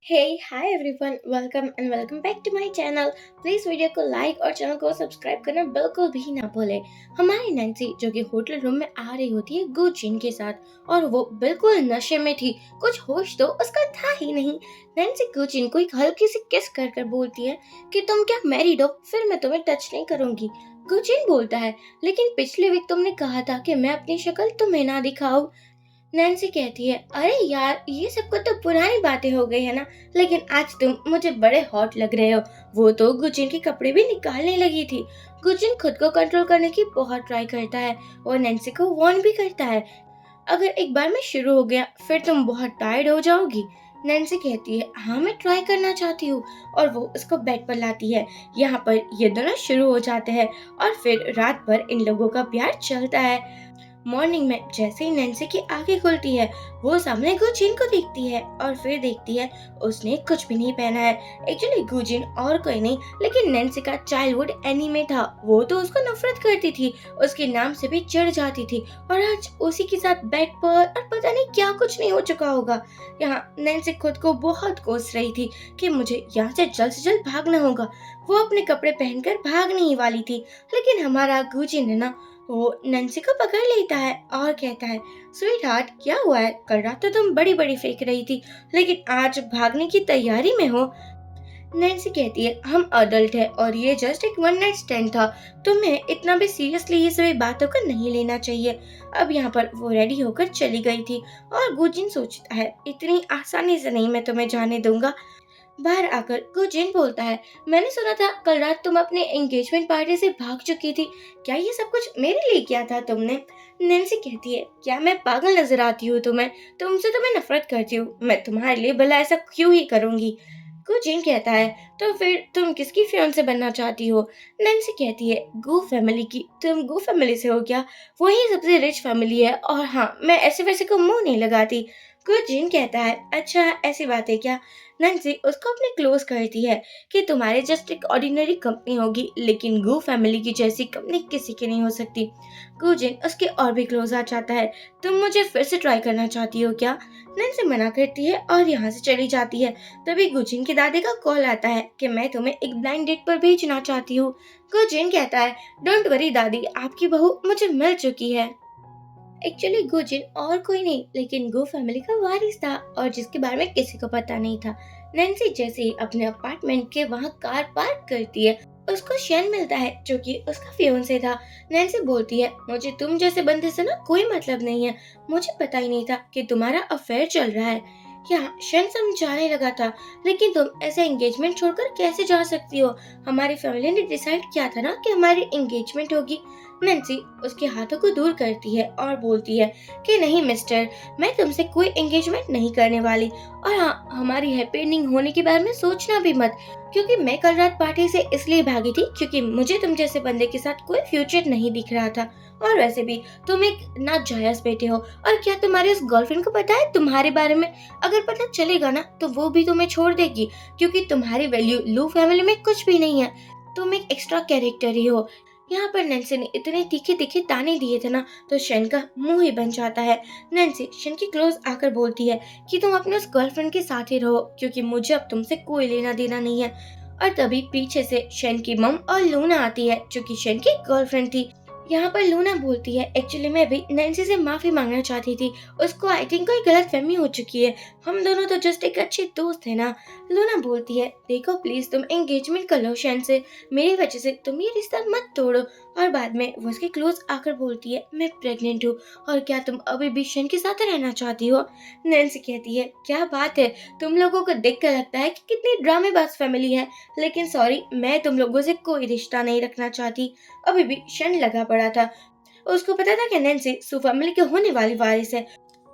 Hey, hi everyone, welcome and welcome back to my channel. Please video को like और channel को subscribe करना बिल्कुल भी ना भूले। हमारी नैन्सी जो कि होटल रूम में आ रही होती है गुचिन के साथ और वो बिल्कुल नशे में थी। कुछ होश तो उसका था ही नहीं। नैन्सी गुचिन को एक हल्की सी किस कर कर बोलती है कि तुम क्या मैरिड हो, फिर मैं तुम्हें टच नहीं करूंगी। गुचिन बोलता है, लेकिन पिछले वीक तुमने कहा था कि मैं अपनी शक्ल तुम्हें ना दिखाऊं। नैन्सी कहती है, अरे यार ये सब को तो पुरानी बातें हो गई है ना, लेकिन आज तुम मुझे बड़े हॉट लग रहे हो। वो तो गुचिन के कपड़े भी निकालने लगी थी। गुचिन खुद को कंट्रोल करने की बहुत ट्राई करता है और नैन्सी को वार्न भी करता है, अगर एक बार में शुरू हो गया फिर तुम बहुत टायर्ड हो जाओगी। नैन्सी कहती है, हाँ मैं ट्राई करना चाहती हूँ, और वो उसको बेड पर लाती है। यहाँ पर ये दोनों शुरू हो जाते हैं और फिर रात भर इन लोगों का प्यार चलता है। मॉर्निंग में जैसे ही नैन्सी की आंखें खुलती है, वो सामने गुजिन को देखती है और फिर देखती है उसने कुछ भी नहीं पहना है। एक्चुअली गुजिन और कोई नहीं लेकिन नैन्सी का चाइल्डहुड एनीमे था। वो तो उसको नफरत करती थी, उसके नाम से भी चिढ़ जाती थी, और आज उसी के साथ बेड पर और पता नहीं क्या कुछ नहीं हो चुका होगा। यहाँ नैन्सी खुद को बहुत कोस रही थी कि मुझे यहाँ से जल्द भागना होगा। वो अपने कपड़े पहनकर भागने ही वाली थी, लेकिन हमारा गुजिन है ना, वो नैन्सी को पकड़ लेता है और कहता है, स्वीट हार्ट क्या हुआ है, कल रात तो तुम बड़ी बड़ी फेंक रही थी, लेकिन आज भागने की तैयारी में हो। नैन्सी कहती है, हम अडल्ट है और ये जस्ट एक वन नाइट स्टैंड था, तुम्हें इतना भी सीरियसली ये सभी बातों को नहीं लेना चाहिए। अब यहाँ पर वो रेडी होकर चली गई थी और गुजिन सोचता है, इतनी आसानी से नहीं मैं तुम्हें जाने दूंगा। बाहर आकर गुजिन बोलता है, मैंने सुना था कल रात तुम अपने एंगेजमेंट पार्टी से भाग चुकी थी, क्या ये सब कुछ मेरे लिए किया था तुमने? नैन्सी कहती है, क्या मैं पागल नजर आती हूँ तुम्हें? तुमसे तो मैं नफरत करती हूँ, मैं तुम्हारे लिए भला ऐसा क्यों ही करूंगी। गुजिन कहता है, तो फिर तुम किसकी फियांसे बनना चाहती हो? नैन्सी कहती है, गू फैमिली की। तुम गू फैमिली से हो क्या? वही सबसे रिच फैमिली है, और हाँ मैं ऐसे वैसे को मुंह नहीं लगाती। गुजिन कहता है, अच्छा ऐसी बात है क्या? नैन्सी उसको अपने क्लोज करती है कि तुम्हारे जस्ट एक ऑर्डिनरी कंपनी होगी, लेकिन गू फैमिली की जैसी कंपनी किसी की नहीं हो सकती। गुजिन उसके और भी क्लोज आ जाता है, तुम मुझे फिर से ट्राई करना चाहती हो क्या? नैन्सी मना करती है और यहाँ से चली जाती है। तभी गुजिन की दादी का कॉल आता है कि मैं तुम्हें एक ब्लाइंड डेट पर भेजना चाहती हूँ। गुजिन कहता है, डोंट वरी दादी, आपकी बहू मुझे मिल चुकी है। एक्चुअली गुजिन और कोई नहीं लेकिन गो फैमिली का वारिस था, और जिसके बारे में किसी को पता नहीं था। नैन्सी जैसे ही अपने अपार्टमेंट के वहाँ कार पार्क करती है, उसको शेन मिलता है जो कि उसका फियोंसे था। नैन्सी बोलती है, मुझे तुम जैसे बंदे से ना कोई मतलब नहीं है, मुझे पता ही नहीं था कि तुम्हारा अफेयर चल रहा है। यहाँ शेन समझाने लगा था, लेकिन तुम ऐसे एंगेजमेंट छोड़कर कैसे जा सकती हो? हमारी फैमिली ने डिसाइड किया था ना कि हमारी एंगेजमेंट होगी। नैन्सी उसके हाथों को दूर करती है और बोलती है कि नहीं मिस्टर, मैं तुमसे कोई एंगेजमेंट नहीं करने वाली, और हाँ हमारी हैप्पी एंडिंग होने के बारे में सोचना भी मत, क्योंकि मैं कल रात पार्टी से इसलिए भागी थी क्योंकि मुझे तुम जैसे बंदे के साथ कोई फ्यूचर नहीं दिख रहा था, और वैसे भी तुम एक नाजायज बेटे हो, और क्या तुम्हारे उस गर्लफ्रेंड को पता है तुम्हारे बारे में? अगर पता चलेगा ना तो वो भी तुम्हें छोड़ देगी, क्योंकि तुम्हारी वैल्यू लू फैमिली में कुछ भी नहीं है, तुम एक एक्स्ट्रा कैरेक्टर ही हो। यहाँ पर नैन्सी ने इतने तीखे तीखे ताने दिए थे ना, तो शेन का मुंह ही बन जाता है। नैन्सी शेन की क्लोज आकर बोलती है कि तुम अपने उस गर्लफ्रेंड के साथ ही रहो, क्योंकि मुझे अब तुमसे कोई लेना देना नहीं है। और तभी पीछे से शेन की मम और लूना आती है जो कि शेन की गर्लफ्रेंड थी। यहाँ पर लूना बोलती है, एक्चुअली मैं भी नैन्सी से माफी मांगना चाहती थी, उसको आई थिंक कोई गलत फहमी हो चुकी है, हम दोनों तो जस्ट एक अच्छे दोस्त है ना। लूना बोलती है, देखो प्लीज तुम एंगेजमेंट कर लो शेन से, मेरी वजह से तुम ये रिश्ता मत तोड़ो। और बाद में वो उसके क्लोज आकर बोलती है, मैं प्रेग्नेंट हूँ, और क्या तुम अभी भी शेन के साथ रहना चाहती हो? नैन्सी कहती है, क्या बात है, तुम लोगों को देख कर लगता है कि कितनी ड्रामेबाज फैमिली है, लेकिन सॉरी मैं तुम लोगों से कोई रिश्ता नहीं रखना चाहती। अभी भी शन लगा पड़ा था, उसको पता था कि नैन्सी सू फैमिली के होने वाली वारिस है।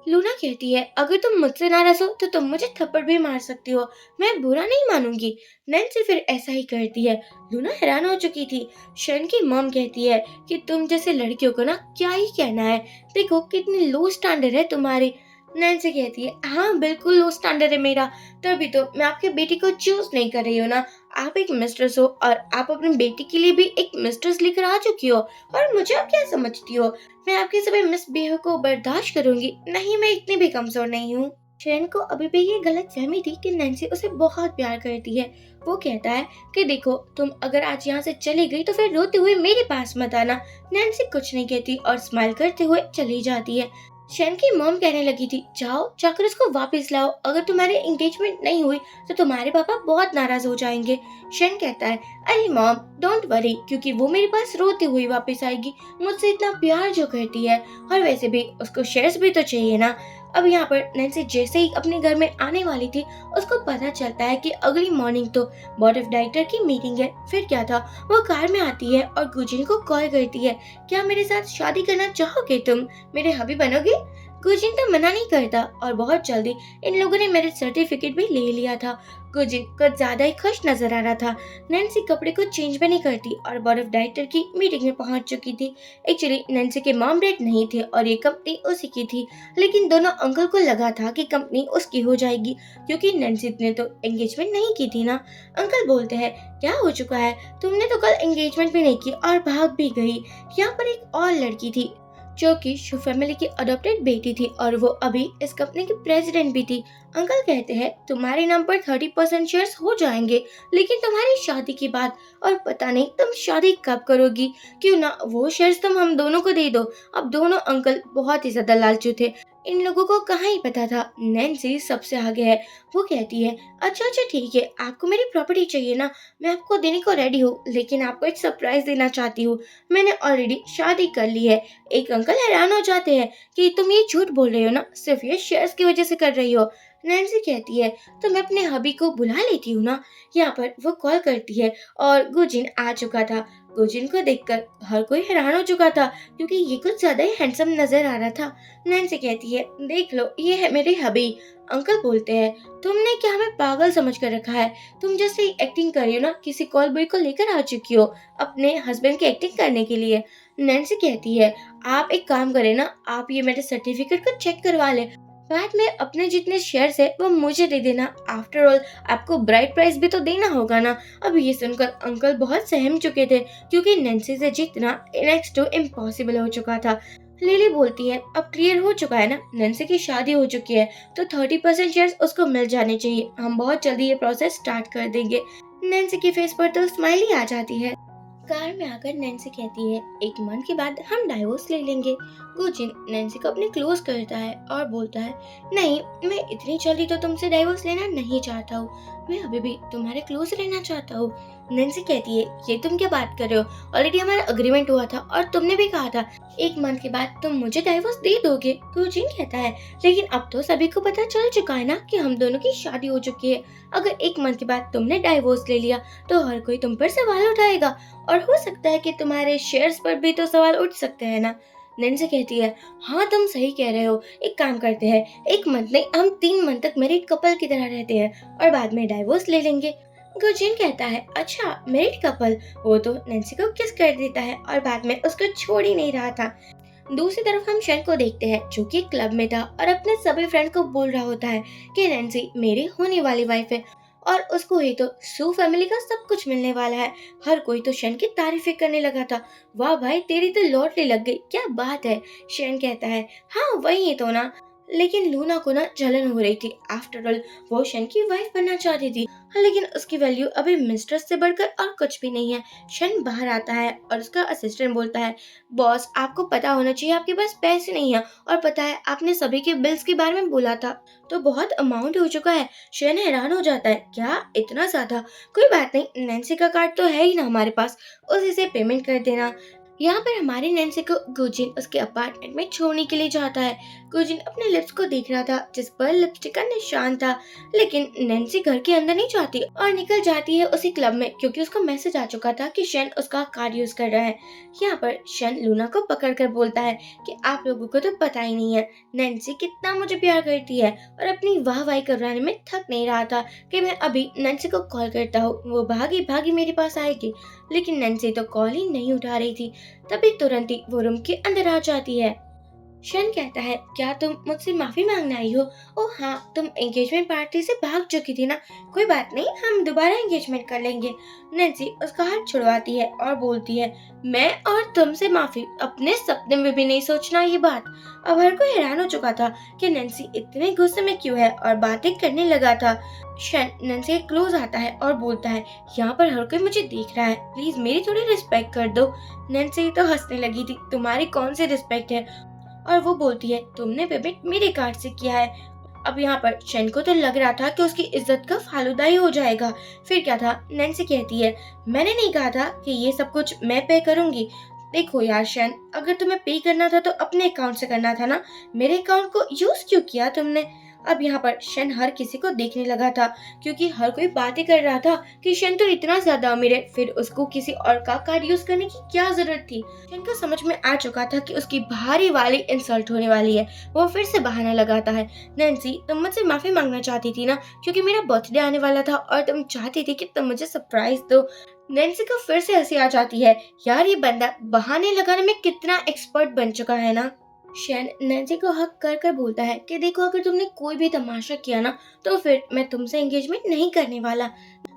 लूना कहती है, अगर तुम मुझसे नाराज हो तो तुम मुझे थप्पड़ भी मार सकती हो, मैं बुरा नहीं मानूंगी। नैन्सी फिर ऐसा ही करती है। लूना हैरान हो चुकी थी। शन की मॉम कहती है कि तुम जैसे लड़कियों को ना क्या ही कहना है, देखो कितनी लो स्टैंडर्ड है तुम्हारी। नैन्सी कहती है, हाँ बिल्कुल लो स्टैंडर्ड है मेरा, तभी तो मैं आपके बेटी को चूज नहीं कर रही हूँ ना। आप एक मिस्ट्रेस हो और आप अपनी बेटी के लिए भी एक मिस्ट्रेस लेकर आ चुकी हो, और मुझे आप क्या समझती हो? मैं आपके सभी मिसबिहेव को बर्दाश्त करूंगी नहीं, मैं इतनी भी कमजोर नहीं हूँ। शेन को अभी भी ये गलतफहमी थी कि नैन्सी उसे बहुत प्यार करती है। वो कहता है कि देखो, तुम अगर आज यहाँ से चली गई तो फिर रोते हुए मेरे पास मत आना। नैन्सी कुछ नहीं कहती और स्माइल करते हुए चली जाती है। शेन की मॉम कहने लगी थी, जाओ जाकर उसको वापस लाओ, अगर तुम्हारी एंगेजमेंट नहीं हुई तो तुम्हारे पापा बहुत नाराज हो जाएंगे। शेन कहता है, अरे मॉम डोंट वरी, क्योंकि वो मेरे पास रोते हुए वापस आएगी, मुझसे इतना प्यार जो करती है, और वैसे भी उसको शेयर्स भी तो चाहिए ना। अब यहाँ पर नैन्सी जैसे ही अपने घर में आने वाली थी, उसको पता चलता है कि अगली मॉर्निंग तो बोर्ड ऑफ डायरेक्टर की मीटिंग है। फिर क्या था, वो कार में आती है और गुजिन को कॉल करती है, क्या मेरे साथ शादी करना चाहोगे, तुम मेरे हबी बनोगे। गुजिन तो मना नहीं करता और बहुत जल्दी इन लोगों ने मैरिज सर्टिफिकेट भी ले लिया था। गुजिन कुछ ज्यादा ही खुश नजर आ रहा था। नैन्सी कपड़े को चेंज भी नहीं करती और बोर्ड ऑफ डायरेक्टर की मीटिंग में पहुंच चुकी थी। एक्चुअली नैन्सी के मॉम डैड नहीं थे और ये कंपनी उसी की थी, लेकिन दोनों अंकल को लगा था कि कंपनी उसकी हो जाएगी, क्योंकि नैन्सी ने तो एंगेजमेंट नहीं की थी ना। अंकल बोलते हैं, क्या हो चुका है, तुमने तो कल एंगेजमेंट भी नहीं की और भाग भी गई। यहाँ पर एक और लड़की थी जो कि शू फैमिली की अडॉप्टेड बेटी थी और वो अभी इस कंपनी की प्रेसिडेंट भी थी। अंकल कहते हैं, तुम्हारे नाम पर 30% शेयर्स हो जाएंगे, लेकिन तुम्हारी शादी की बात, और पता नहीं तुम शादी कब करोगी, क्यों ना वो शेयर्स तुम हम दोनों को दे दो। अब दोनों अंकल बहुत ही ज्यादा लालचू थे, इन लोगों को कहाँ ही पता था नैन्सी सबसे आगे है। वो कहती है, अच्छा अच्छा ठीक है, आपको मेरी प्रॉपर्टी चाहिए ना, मैं आपको देने को रेडी हूँ, लेकिन आपको एक सरप्राइज देना चाहती हूँ, मैंने ऑलरेडी शादी कर ली है। एक अंकल हैरान हो जाते हैं कि तुम ये झूठ बोल रही हो ना, सिर्फ ये शेयर्स की वजह से कर रही हो। नैन्सी कहती है, तो मैं अपने हबी को बुला लेती हूँ ना। यहाँ पर वो कॉल करती है और गुजिन आ चुका था। गुजिन को देखकर हर कोई हैरान हो चुका था, क्योंकि ये कुछ ज्यादा ही हैंडसम नजर आ रहा था। नैन्सी कहती है, देख लो ये है मेरे हबी। अंकल बोलते हैं, तुमने क्या हमें पागल समझ कर रखा है, तुम जैसे एक्टिंग कर रही हो ना, किसी कॉल बॉय को लेकर आ चुकी हो अपने हस्बैंड की एक्टिंग करने के लिए। नैन्सी कहती है, आप एक काम करें ना, आप ये मेरे सर्टिफिकेट को चेक करवा ले, बाद में अपने जितने शेयर्स है वो मुझे दे देना, आफ्टर ऑल आपको ब्राइड प्राइस भी तो देना होगा ना। अब ये सुनकर अंकल बहुत सहम चुके थे, क्योंकि नैन्सी से जीतना नेक्स्ट टू इम्पॉसिबल हो चुका था। लिली बोलती है, अब क्लियर हो चुका है ना, नैन्सी की शादी हो चुकी है, तो 30% शेयर्स उसको मिल जाने चाहिए, हम बहुत जल्दी ये प्रोसेस स्टार्ट कर देंगे। नैन्सी के फेस पर तो स्माइल ही आ जाती है। कार में आकर नैन्सी कहती है, एक मंथ के बाद हम डाइवोर्स ले लेंगे। गुजिन नैन्सी को अपने क्लोज करता है और बोलता है, नहीं, मैं इतनी जल्दी तो तुमसे डाइवोर्स लेना नहीं चाहता हूँ, मैं अभी भी तुम्हारे क्लोज रहना चाहता हूँ। नैन्सी कहती है, ये तुम क्या बात कर रहे हो, ऑलरेडी हमारा अग्रीमेंट हुआ था और तुमने भी कहा था एक मंथ के बाद तुम मुझे डाइवोर्स दे दोगे। गुजिन कहता है, लेकिन अब तो सभी को पता चल चुका है ना कि हम दोनों की शादी हो चुकी है, अगर एक मंथ के बाद तुमने डाइवोर्स ले लिया तो हर कोई तुम पर सवाल उठाएगा, और हो सकता है कि तुम्हारे शेयर्स पर भी तो सवाल उठ सकते हैं ना। नैन्सी कहती है, हाँ तुम सही कह रहे हो, एक काम करते हैं, एक मंथ नहीं हम 3 मंथ तक मैरिड कपल की तरह रहते हैं और बाद में डाइवोर्स ले लेंगे। गुजिन कहता है, अच्छा मैरिड कपल। वो तो नैन्सी को किस कर देता है और बाद में उसको छोड़ ही नहीं रहा था। दूसरी तरफ हम शेन को देखते हैं, जो कि क्लब में था और अपने सभी फ्रेंड को बोल रहा होता है कि नैन्सी मेरी होने वाली वाइफ है और उसको ही तो सू फैमिली का सब कुछ मिलने वाला है। हर कोई तो शेन की तारीफें करने लगा था, वाह भाई तेरी तो लॉटरी लग गई, क्या बात है। शेन कहता है, हाँ वही तो ना, लेकिन लूना को ना जलन हो रही थी, आफ्टर ऑल वो शन की वाइफ बनना चाहती थी, लेकिन उसकी वैल्यू अभी मिस्ट्रेस से बढ़कर और कुछ भी नहीं है। शन बाहर आता है और उसका असिस्टेंट बोलता है, बॉस आपको पता होना चाहिए आपके पास पैसे नहीं है, और पता है आपने सभी के बिल्स के बारे में बोला था तो बहुत अमाउंट हो चुका है। शन हैरान हो जाता है, क्या इतना ज्यादा, कोई बात नहीं, नैन्सी का कार्ड तो है ही ना हमारे पास, उसी से पेमेंट कर देना। यहाँ पर हमारी नैन्सी को गुजिन उसके अपार्टमेंट में छोड़ने के लिए जाता है। गुजिन अपने लिप्स को देख रहा था जिस पर लिपस्टिक का निशान था, लेकिन नैन्सी घर के अंदर नहीं जाती और निकल जाती है उसी क्लब में, क्योंकि उसको मैसेज आ चुका था कि शन उसका कार्ड यूज कर रहा है। यहाँ पर शन लूना को पकड़ कर बोलता है कि आप लोगों को तो पता ही नहीं है नैन्सी कितना मुझे प्यार करती है, और अपनी वाहवाही करवाने में थक नहीं रहा था कि मैं अभी नैन्सी को कॉल करता हूँ, वो भागी भागी मेरे पास आएगी, लेकिन नैन्सी तो कॉल ही नहीं उठा रही थी। तभी तुरंत ही वो रूम के अंदर आ जाती है। शन कहता है, क्या तुम मुझसे माफी मांगने आई हो? ओह हाँ, तुम एंगेजमेंट पार्टी से भाग चुकी थी ना। कोई बात नहीं, हम दोबारा एंगेजमेंट कर लेंगे। नैन्सी उसका हाथ छुड़वाती है और बोलती है, मैं और तुमसे माफी, अपने सपने में भी नहीं सोचना ये बात। अब हर कोई हैरान हो चुका था कि नैन्सी इतने गुस्से में क्यों है और बातें करने लगा था। शन नैन्सी के क्लोज आता है और बोलता है, यहाँ पर हर कोई मुझे देख रहा है, प्लीज मेरी थोड़ी रिस्पेक्ट कर दो। नैन्सी तो हंसने लगी थी, तुम्हारी कौन सी रिस्पेक्ट है? और वो बोलती है, तुमने पेमेंट मेरे कार्ड से किया है। अब यहाँ पर शन को तो लग रहा था कि उसकी इज्जत का फालूदा ही हो जाएगा। फिर क्या था, नैन्सी कहती है, मैंने नहीं कहा था कि ये सब कुछ मैं पे करूंगी। देखो यार शन, अगर तुम्हें पे करना था तो अपने अकाउंट से करना था ना, मेरे अकाउंट को यूज क्यों किया तुमने? अब यहाँ पर शन हर किसी को देखने लगा था, क्योंकि हर कोई बातें कर रहा था कि शन तो इतना ज्यादा अमीर है, फिर उसको किसी और का कार्ड यूज करने की क्या जरूरत थी। शन को समझ में आ चुका था कि उसकी भारी वाली इंसल्ट होने वाली है। वो फिर से बहाना लगाता है, नैन्सी तुम मुझसे माफी मांगना चाहती थी ना, क्योंकि मेरा बर्थडे आने वाला था और तुम चाहती थी कि तुम मुझे सरप्राइज दो। नैन्सी को फिर से हंसी आ जाती है, यार ये बंदा बहाने लगाने में कितना एक्सपर्ट बन चुका है ना। शैन नैन्सी को हक कर कर बोलता है कि देखो, अगर तुमने कोई भी तमाशा किया ना, तो फिर मैं तुमसे एंगेजमेंट नहीं करने वाला।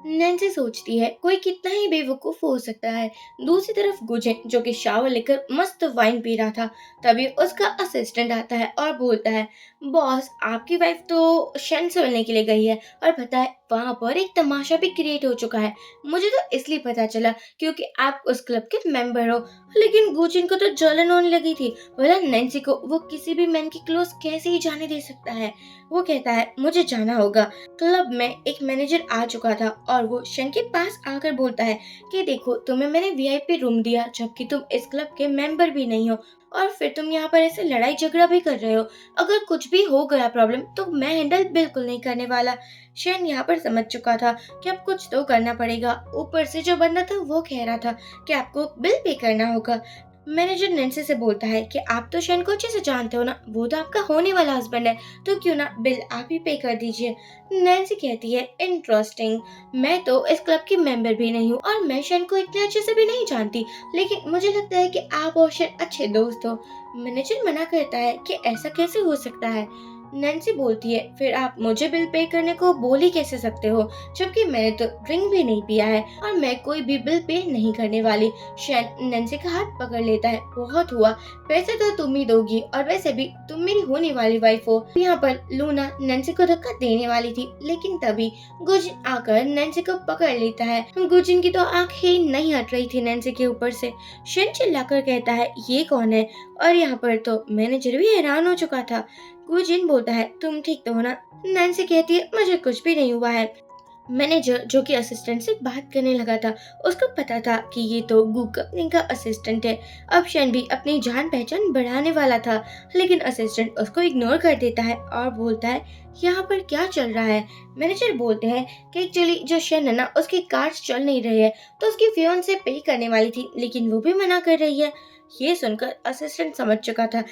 नैन्सी सोचती है, कोई कितना ही बेवकूफ हो सकता है। दूसरी तरफ गुजेन, जो कि शावर लेकर मस्त वाइन पी रहा था, तभी उसका असिस्टेंट आता है और बोलता है, बॉस आपकी वाइफ तो शैन से मिलने के लिए गई है, और पता है वहाँ पर एक तमाशा भी क्रिएट हो चुका है। मुझे तो इसलिए पता चला क्योंकि आप उस क्लब के मेंबर हो। लेकिन गुजेन को तो जलन होने लगी थी, बोला नैन्सी को वो किसी भी मैन की क्लोज कैसे ही जाने दे सकता है। वो कहता है, मुझे जाना होगा। क्लब में एक मैनेजर आ चुका था और वो शन के पास आकर बोलता है कि देखो, तुम्हें मैंने वीआईपी रूम दिया जबकि तुम इस क्लब के मेंबर भी नहीं हो, और फिर तुम यहाँ पर ऐसे लड़ाई झगड़ा भी कर रहे हो। अगर कुछ भी हो गया प्रॉब्लम तो मैं हैंडल बिल्कुल नहीं करने वाला। शन यहाँ पर समझ चुका था कि अब कुछ तो करना पड़ेगा। ऊपर से जो बंदा था वो कह रहा था कि आपको बिल पे करना होगा। मैनेजर नैन्सी से बोलता है कि आप तो शन को अच्छे से जानते हो ना, वो तो आपका होने वाला हस्बैंड है, तो क्यों ना बिल आप ही पे कर दीजिए। नैन्सी कहती है, इंटरेस्टिंग, मैं तो इस क्लब की मेंबर भी नहीं हूँ और मैं शन को इतने अच्छे से भी नहीं जानती, लेकिन मुझे लगता है कि आप और शन अच्छे दोस्त हो। मैनेजर मना करता है कि ऐसा कैसे हो सकता है। नैन्सी बोलती है, फिर आप मुझे बिल पे करने को बोल ही कैसे सकते हो, जबकि मैंने तो ड्रिंक भी नहीं पिया है और मैं कोई भी बिल पे नहीं करने वाली। शैन नैन्सी का हाथ पकड़ लेता है, बहुत हुआ, पैसे तो तुम ही दोगी और वैसे भी तुम मेरी होने वाली वाइफ हो। यहाँ पर लूना नैन्सी को धक्का देने वाली थी, लेकिन तभी गुजिन आकर नैन्सी को पकड़ लेता है। गुजिन की तो आंखें ही नहीं हट रही थी नैन्सी के ऊपर से। शैन चिल्लाकर कहता है, ये कौन है? और यहाँ पर तो मैनेजर भी हैरान हो चुका था। गुजिन बोलता है, तुम ठीक तो हो ना? नैन्सी कहती है, मुझे कुछ भी नहीं हुआ है। मैनेजर, जो कि असिस्टेंट से बात करने लगा था, उसको पता था कि ये तो गू कंपनी का असिस्टेंट है। अब शैन भी अपनी जान पहचान बढ़ाने वाला था, लेकिन असिस्टेंट उसको इग्नोर कर देता है और बोलता है, यहाँ पर क्या चल रहा है? मैनेजर बोलते हैं कि एक्चुअली जो शैन है ना, उसके कार्ड्स चल नहीं रहे हैं, तो उसकी फियांसे पे करने वाली थी, लेकिन वो भी मना कर रही है। ये सुनकर असिस्टेंट समझ चुका था।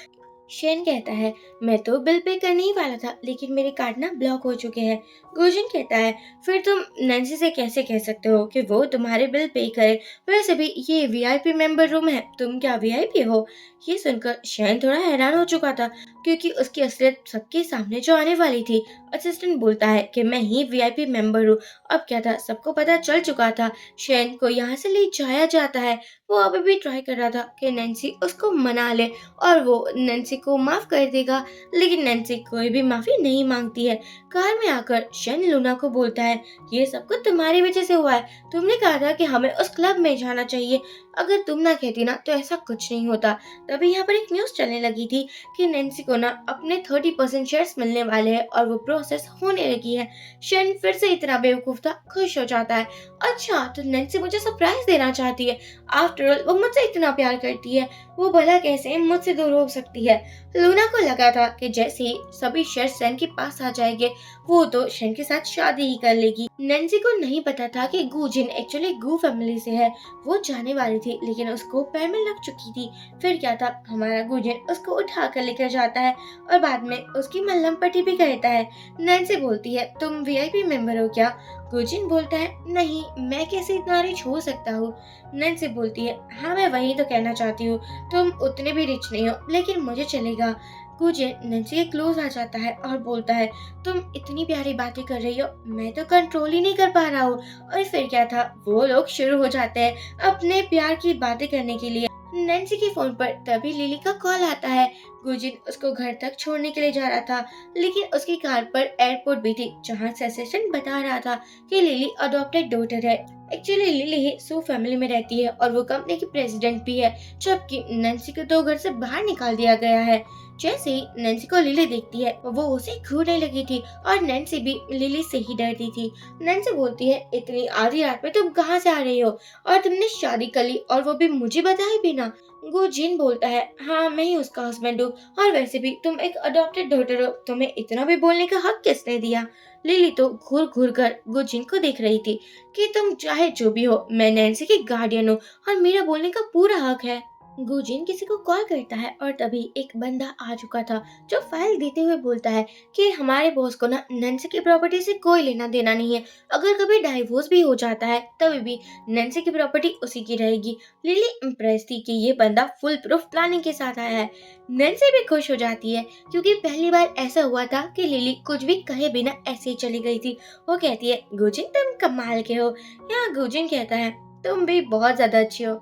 शेन कहता है, मैं तो बिल पे करने ही वाला था, लेकिन मेरे कार्ड ना ब्लॉक हो चुके हैं। गुजिन कहता है, फिर तुम नैन्सी से कैसे कह सकते हो कि वो तुम्हारे बिल पे करे? वैसे भी ये वीआईपी मेंबर रूम है, तुम क्या वीआईपी हो? ये सुनकर शेन थोड़ा हैरान हो चुका था, क्योंकि उसकी असलियत सबके सामने जो आने वाली थी। असिस्टेंट बोलता है कि मैं ही वीआईपी मेंबर हूँ। अब क्या था, सबको पता चल चुका था। शेन को यहाँ से ले जाया जाता है। वो अभी भी ट्राई कर रहा था कि नैन्सी उसको मना ले और वो नैन्सी को माफ कर देगा, लेकिन नैन्सी कोई भी माफी नहीं मांगती है। कार में आकर शेन लूना को बोलता है, ये सब कुछ तुम्हारी वजह से हुआ है। तुमने कहा था कि हमें उस क्लब में जाना चाहिए, अगर तुम ना कहती ना तो ऐसा कुछ नहीं होता। तभी यहाँ पर एक न्यूज चलने लगी थी कि नैन्सी को ना अपने 30% शेयर्स मिलने वाले हैं और वो प्रोसेस होने लगी है। शेन फिर से इतना बेवकूफ था, खुश हो जाता है। अच्छा, तो नैन्सी मुझे सरप्राइज देना चाहती है। आफ्टर ऑल वो मुझसे इतना प्यार करती है, वो भला कैसे मुझसे दूर हो सकती है? लूना को लगा था कि जैसे ही सभी शेयर्स शेन के पास आ जाएंगे, वो तो शेन के साथ शादी ही कर लेगी। नैन्सी को नहीं पता था कि गुजिन एक्चुअली गू फैमिली से है। वो जाने वाली थी, लेकिन उसको पैर में लग चुकी थी। फिर क्या था, हमारा गुजिन उसको उठा कर लेकर जाता है और बाद में उसकी मलहम पट्टी भी करता है। नैन्सी बोलती है, तुम वीआईपी मेंबर हो क्या? गुजिन बोलता है, नहीं, मैं कैसे इतना रिच हो सकता हूँ? नैन्सी बोलती है, हाँ मैं वही तो कहना चाहती हूँ, तुम उतने भी रिच नहीं हो, लेकिन मुझे चलेगा। गुजिन नैन्सी के क्लोज आ जाता है और बोलता है, तुम इतनी प्यारी बातें कर रही हो, मैं तो कंट्रोल ही नहीं कर पा रहा हूँ। और फिर क्या था, वो लोग शुरू हो जाते हैं अपने प्यार की बातें करने के लिए। नैन्सी के फोन पर तभी लिली का कॉल आता है। गुजिन उसको घर तक छोड़ने के लिए जा रहा था, लेकिन उसकी कार पर एयरपोर्ट भी थी, जहाँ से असिस्टेंट बता रहा था कि लिली अडॉप्टेड डॉटर है। एक्चुअली लिली ही सू फैमिली में रहती है और वो कंपनी की प्रेसिडेंट भी है, जबकि नैन्सी को तो घर से बाहर निकाल दिया गया है। जैसे ही नैन्सी को लिली देखती है, वो उसे घूरने लगी थी और नैन्सी भी लिली से ही डरती थी। नैन्सी बोलती है, इतनी आधी रात में तुम कहाँ से आ रही हो, और तुमने शादी कर ली, और वो भी मुझे बताए बिना? गुजिन बोलता है, हाँ मैं ही उसका हस्बैंड हूँ, और वैसे भी तुम एक अडॉप्टेड डॉटर हो, तुम्हें इतना भी बोलने का हक किसने दिया? लिली तो घूर घूर कर गुजिन को देख रही थी कि तुम चाहे जो भी हो, मैं नैन्सी की गार्डियन हूँ और मेरा बोलने का पूरा हक है। गुजिन किसी को कॉल करता है और तभी एक बंदा आ चुका था, जो फाइल देते हुए बोलता है कि हमारे बॉस को ना नैन्सी की प्रॉपर्टी से कोई लेना देना नहीं है। अगर कभी डाइवोर्स भी हो जाता है तभी भी नैन्सी की प्रॉपर्टी उसी की रहेगी। लिली इम्प्रेस थी कि ये बंदा फुल प्रूफ प्लानिंग के साथ आया है। नैन्सी भी खुश हो जाती है, क्योंकि पहली बार ऐसा हुआ था कि लिली कुछ भी कहे बिना ऐसे ही चली गई थी। वो कहती है, गुजिन तुम कमाल के हो। यहाँ गुजिन कहता है, तुम भी बहुत ज्यादा अच्छी हो।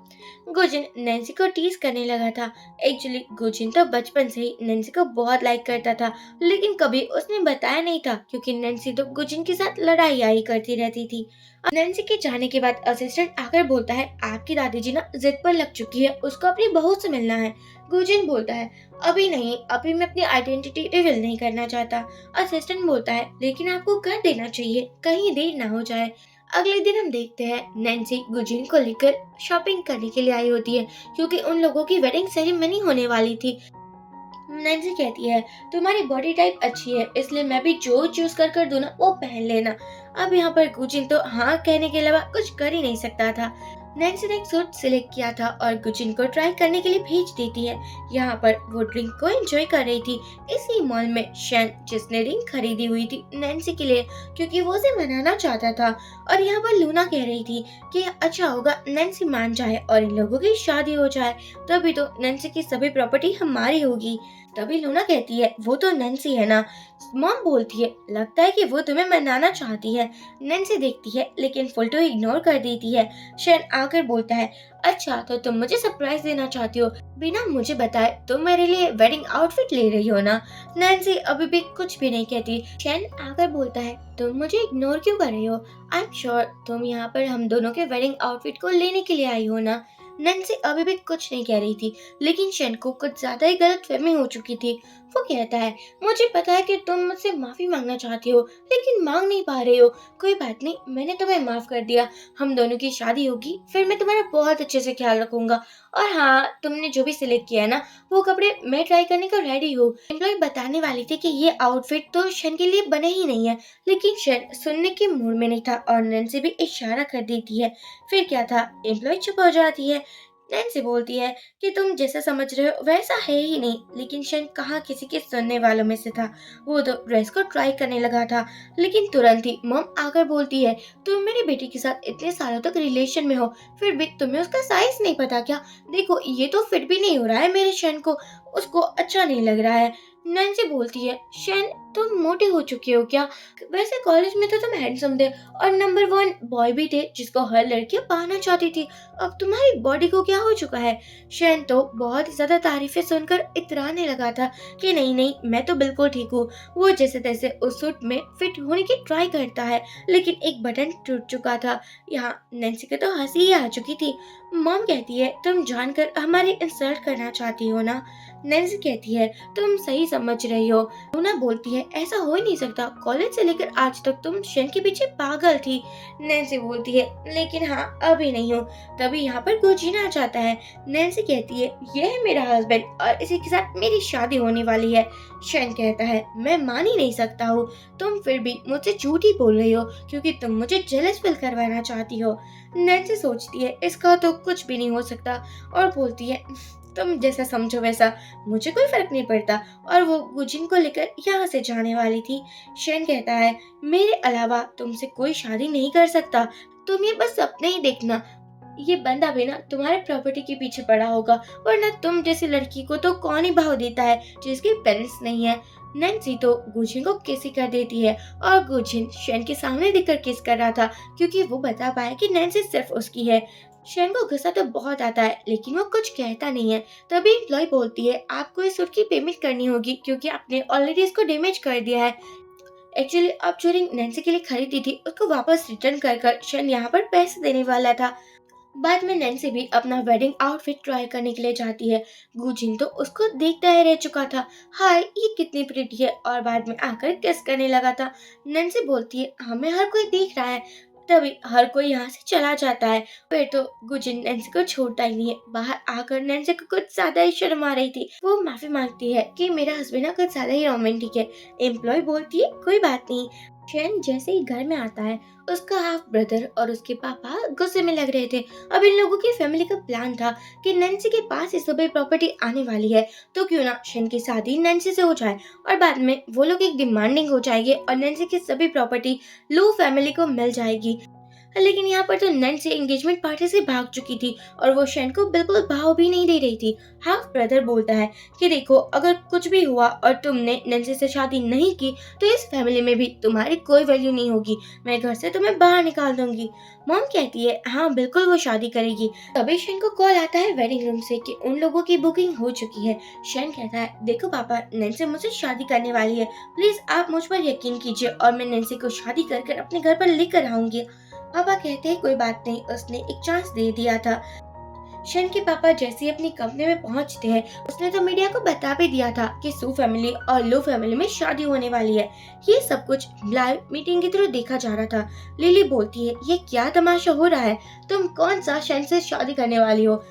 गुजिन नैन्सी को टीज करने लगा था। एक्चुअली गुजिन तो बचपन से ही नैन्सी को बहुत लाइक करता था, लेकिन कभी उसने बताया नहीं था, क्योंकि नैन्सी तो गुजिन के साथ लड़ाई आई करती रहती थी। अब नैन्सी के जाने के बाद असिस्टेंट आकर बोलता है, आपकी दादी जी ना जिद पर लग चुकी है, उसको अपनी बहू से मिलना है। गुजिन बोलता है, अभी नहीं, अभी मैं अपनी आइडेंटिटी रिवील नहीं करना चाहता। असिस्टेंट बोलता है, लेकिन आपको कर देना चाहिए, कहीं देर ना हो जाए। अगले दिन हम देखते हैं नैन्सी गुजिन को लेकर शॉपिंग करने के लिए आई होती है, क्योंकि उन लोगों की वेडिंग सेरेमनी होने वाली थी। नैन्सी कहती है, तुम्हारी बॉडी टाइप अच्छी है, इसलिए मैं भी जो चूज कर दूं ना वो पहन लेना। अब यहाँ पर गुजिन तो हाँ कहने के अलावा कुछ कर ही नहीं सकता था। नैन्सी ने एक सूट सिलेक्ट किया था और गुजिन को ट्राई करने के लिए भेज देती है। यहाँ पर वो ड्रिंक को एंजॉय कर रही थी। इसी मॉल में शैन, जिसने रिंग खरीदी हुई थी नैन्सी के लिए, क्योंकि वो उसे मनाना चाहता था, और यहाँ पर लूना कह रही थी कि अच्छा होगा नैन्सी मान जाए और इन लोगों की शादी हो जाए, तभी तो नैन्सी की सभी प्रॉपर्टी हमारी होगी। तभी लूना कहती है, वो तो नैन्सी है ना? मॉम बोलती है, लगता है कि वो तुम्हें मनाना चाहती है। नैन्सी देखती है, लेकिन फुलटो इग्नोर कर देती है। शैन आकर बोलता है, अच्छा तो तुम मुझे सरप्राइज देना चाहती हो, बिना मुझे बताए तुम मेरे लिए वेडिंग आउटफिट ले रही हो ना? नैन्सी अभी भी कुछ भी नहीं कहती। शैन आकर बोलता है, तुम मुझे इग्नोर क्यों कर रही हो? आई एम श्योर तुम यहाँ पर हम दोनों के वेडिंग आउटफिट को लेने के लिए आई हो ना? नैन्सी अभी भी कुछ नहीं कह रही थी, लेकिन शैन को कुछ ज्यादा ही गलतफहमी हो चुकी थी। वो कहता है, मुझे पता है कि तुम मुझसे माफी मांगना चाहती हो, लेकिन मांग नहीं पा रहे हो। कोई बात नहीं, मैंने तुम्हें माफ कर दिया। हम दोनों की शादी होगी, फिर मैं तुम्हारा बहुत अच्छे से ख्याल रखूंगा। और हाँ, तुमने जो भी सिलेक्ट किया है ना, वो कपड़े मैं ट्राई करने को रेडी हूँ। एम्प्लॉय बताने वाली थी कि ये आउटफिट तो शैन के लिए बने ही नहीं है, लेकिन शैन सुनने के मूड में नहीं था और नैन्सी भी इशारा कर देती है। फिर क्या था, एम्प्लॉय चुप हो जाती है। नैन्सी बोलती है कि तुम जैसा समझ रहे हो वैसा है ही नहीं, लेकिन शैन कहाँ किसी के सुनने वालों में से था। वो तो ड्रेस को ट्राई करने लगा था, लेकिन तुरंत ही मॉम आकर बोलती है, तुम मेरी बेटी के साथ इतने सालों तक रिलेशन में हो, फिर भी तुम्हें उसका साइज नहीं पता क्या? देखो ये तो फिट भी नहीं हो रहा है मेरे शैन को, उसको अच्छा नहीं लग रहा है। नैन्सी बोलती है, शैन तुम मोटे हो चुके हो क्या? वैसे कॉलेज में तो तुम हैंडसम थे और नंबर 1 बॉय भी थे, जिसको हर लड़कियां पाना चाहती थी। अब तुम्हारी बॉडी को क्या हो चुका है? शैन तो बहुत ही ज्यादा तारीफें सुनकर इतराने लगा था कि नहीं नहीं, मैं तो बिल्कुल ठीक हूँ। वो जैसे तैसे उस सूट में फिट होने की ट्राई करता है, लेकिन एक बटन टूट चुका था। यहाँ नैन्सी को तो हंसी ही आ चुकी थी। मॉम कहती है, तुम जानकर हमारी इंसल्ट करना चाहती हो ना? नैन्सी कहती है, तुम सही समझ रही हो। लूना बोलती है, ऐसा हो ही नहीं सकता, कॉलेज से लेकर आज तक तुम शैन के पीछे पागल थी। नैन्सी बोलती है, लेकिन हाँ अभी नहीं हूँ। तभी यहाँ पर गुजिन आ जाता है। नैन्सी कहती है, ये है मेरा हस्बैंड और इसी के साथ मेरी शादी होने वाली है। शैन कहता है, मैं मान ही नहीं सकता हूँ, तुम फिर भी मुझसे झूठ ही बोल रही हो, क्योंकि तुम मुझे जेलस फील करवाना चाहती हो। नैन्सी सोचती है, इसका तो कुछ भी नहीं हो सकता, और बोलती है, तुम जैसा समझो वैसा, मुझे कोई फर्क नहीं पड़ता। और वो गुजिन को लेकर यहाँ से जाने वाली थी। शेन कहता है, मेरे अलावा तुमसे कोई शादी नहीं कर सकता, तुम ये बस सपने ही देखना। ये बंदा भी ना तुम्हारे प्रॉपर्टी के पीछे पड़ा होगा, वरना तुम जैसी लड़की को तो कौन ही भाव देता है जिसके पेरेंट्स नहीं है। नैन्सी तो गुजिन को किस कर देती है और गुजिन शेन के सामने देखकर किस कर रहा था, क्योंकि वो बता पाया कि नैन्सी सिर्फ उसकी है। शेन को गुस्सा तो बहुत आता है, लेकिन वो कुछ कहता नहीं है। तभी एम्प्लॉय बोलती है, आपको इस सूट की पेमेंट करनी होगी क्योंकि आपने ऑलरेडी इसको डैमेज कर दिया है। एक्चुअली अब जो रिंग नैन्सी के लिए खरीदी थी उसको वापस रिटर्न कर शेन यहाँ पर पैसे देने वाला था। बाद में नैन्सी भी अपना वेडिंग आउटफिट ट्राई करने के लिए जाती है। गुजिन तो उसको देखता ही रह चुका था, हाय ये कितनी प्रिटी है, और बाद में आकर किस करने लगा था। नैन्सी बोलती है, हमें हर कोई देख रहा है। तभी हर कोई यहाँ से चला जाता है। फिर तो गुजिन नैन्सी को छोड़ता ही नहीं है। बाहर आकर नैन्सी को कुछ ज्यादा ही शर्म आ रही थी। वो माफी मांगती है कि मेरा हस्बैंड ना कुछ ज्यादा ही रोमांटिक है। एम्प्लॉय बोलती है, कोई बात नहीं। शेन जैसे ही घर में आता है, उसका हाफ ब्रदर और उसके पापा गुस्से में लग रहे थे। अब इन लोगों की फैमिली का प्लान था कि नैन्सी के पास इस सुबह प्रॉपर्टी आने वाली है, तो क्यों ना शेन की शादी नैन्सी से हो जाए और बाद में वो लोग एक डिमांडिंग हो जाएंगे और नैन्सी की सभी प्रॉपर्टी लू फैमिली को मिल जाएगी। लेकिन यहाँ पर तो नैन्सी एंगेजमेंट पार्टी से भाग चुकी थी और वो शेन को बिल्कुल भाव भी नहीं दे रही थी। हाफ ब्रदर बोलता है कि देखो, अगर कुछ भी हुआ और तुमने नैन्सी से शादी नहीं की तो इस फैमिली में भी तुम्हारी कोई वैल्यू नहीं होगी, मैं घर से तुम्हें बाहर निकाल दूंगी। मॉम कहती है, हाँ बिल्कुल वो शादी करेगी। तभी शेन को कॉल आता है वेडिंग रूम से कि उन लोगों की बुकिंग हो चुकी है। शेन कहता है, देखो पापा, नैन्सी मुझसे शादी करने वाली है, प्लीज आप मुझ पर यकीन कीजिए और मैं नैन्सी को शादी कर अपने घर पर लेकर आऊंगी। पापा कहते हैं, कोई बात नहीं, उसने एक चांस दे दिया था। शेन के पापा जैसे ही अपनी कंपनी में पहुंचते हैं, उसने तो मीडिया को बता भी दिया था कि सू फैमिली और लो फैमिली में शादी होने वाली है। ये सब कुछ लाइव मीटिंग की तरह देखा जा रहा था। लिली बोलती है, ये क्या तमाशा हो रहा है, तुम कौन सा शेन से शादी करने वाली हो।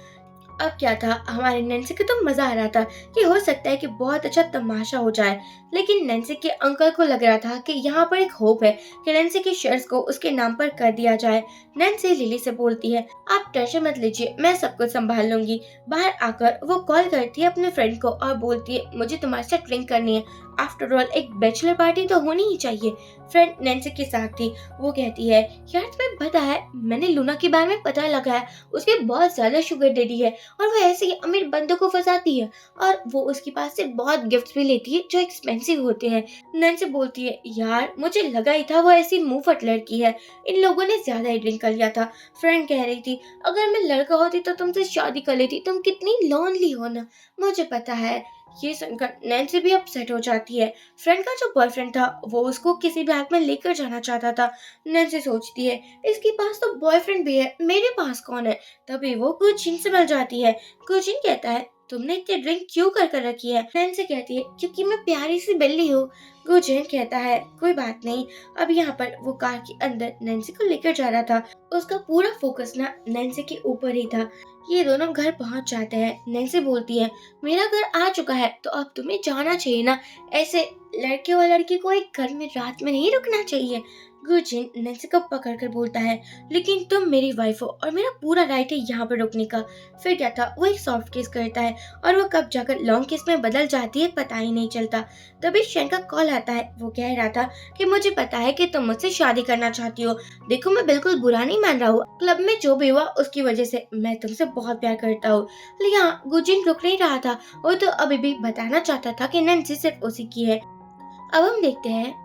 अब क्या था, हमारे नैन्सी को तो मजा आ रहा था कि हो सकता है कि बहुत अच्छा तमाशा हो जाए, लेकिन नैन्सी के अंकल को लग रहा था कि यहाँ पर एक होप है कि नैन्सी के शेयर्स को उसके नाम पर कर दिया जाए। नैन्सी लिली से बोलती है, आप टेंशन मत लीजिए, मैं सब कुछ संभाल लूंगी। बाहर आकर वो कॉल करती है अपने फ्रेंड को और बोलती है, मुझे तुम्हारे साथ ड्रिंक करनी है, आफ्टर ऑल एक बैचलर पार्टी तो होनी ही चाहिए। फ्रेंड नैन्सी के साथ थी। वो कहती है, यार तुम्हें पता है, मैंने लूना के बारे में पता लगाया, उसके बहुत ज्यादा शुगर डैडी है और वो ऐसे ही अमीर बंदों को फंसाती है और वो उसके पास से बहुत गिफ्ट्स भी लेती है जो एक्सपेंसिव होते हैं। नैन्सी बोलती है, यार मुझे लगा ही था वो ऐसी मुंहफट लड़की है, इन लोगों ने ज्यादा ही ड्रिंक कर लिया था। फ्रेंड कह रही थी, अगर मैं लड़का होती तो तुमसे शादी कर लेती, तुम कितनी लोनली हो ना, मुझे पता है। ये सुनकर नैन्सी भी अपसेट हो जाती है। फ्रेंड का जो बॉयफ्रेंड था वो उसको किसी भी हालत में लेकर जाना चाहता था। नैन्सी सोचती है, इसके पास तो बॉयफ्रेंड भी है, मेरे पास कौन है। तभी वो गुजिन से मिल जाती है। गुजिन कहता है, तुमने इतनी ड्रिंक क्यों कर रखी है। नैन्सी कहती है, क्योंकि मैं प्यारी सी बिल्ली हूँ। गुजिन कहता है, कोई बात नहीं। अब यहाँ पर वो कार के अंदर नैन्सी को लेकर जा रहा था, उसका पूरा फोकस ना नैन्सी के ऊपर ही था। ये दोनों घर पहुंच जाते हैं। नैन्सी बोलती है, मेरा घर आ चुका है तो अब तुम्हें जाना चाहिए ना, ऐसे लड़के और लड़की को एक घर में रात में नहीं रुकना चाहिए। गुजिन नैन्सी को पकड़ कर बोलता है, लेकिन तुम मेरी वाइफ हो और मेरा पूरा राइट है यहाँ पर रुकने का। फिर क्या था, वो एक सॉफ्ट किस करता है और वो कब जाकर लॉन्ग किस में बदल जाती है पता ही नहीं चलता। तभी शेन का कॉल आता है। वो कह रहा था कि मुझे पता है कि तुम मुझसे शादी करना चाहती हो, देखो मैं बिल्कुल बुरा नहीं मान रहा हूँ, क्लब में जो भी हुआ उसकी वजह से मैं तुमसे बहुत प्यार करता हूँ। लेकिन यहाँ गुजिन रुक नहीं रहा था, वो तो अभी भी बताना चाहता था कि नैन्सी सिर्फ उसी की है। अब हम देखते हैं,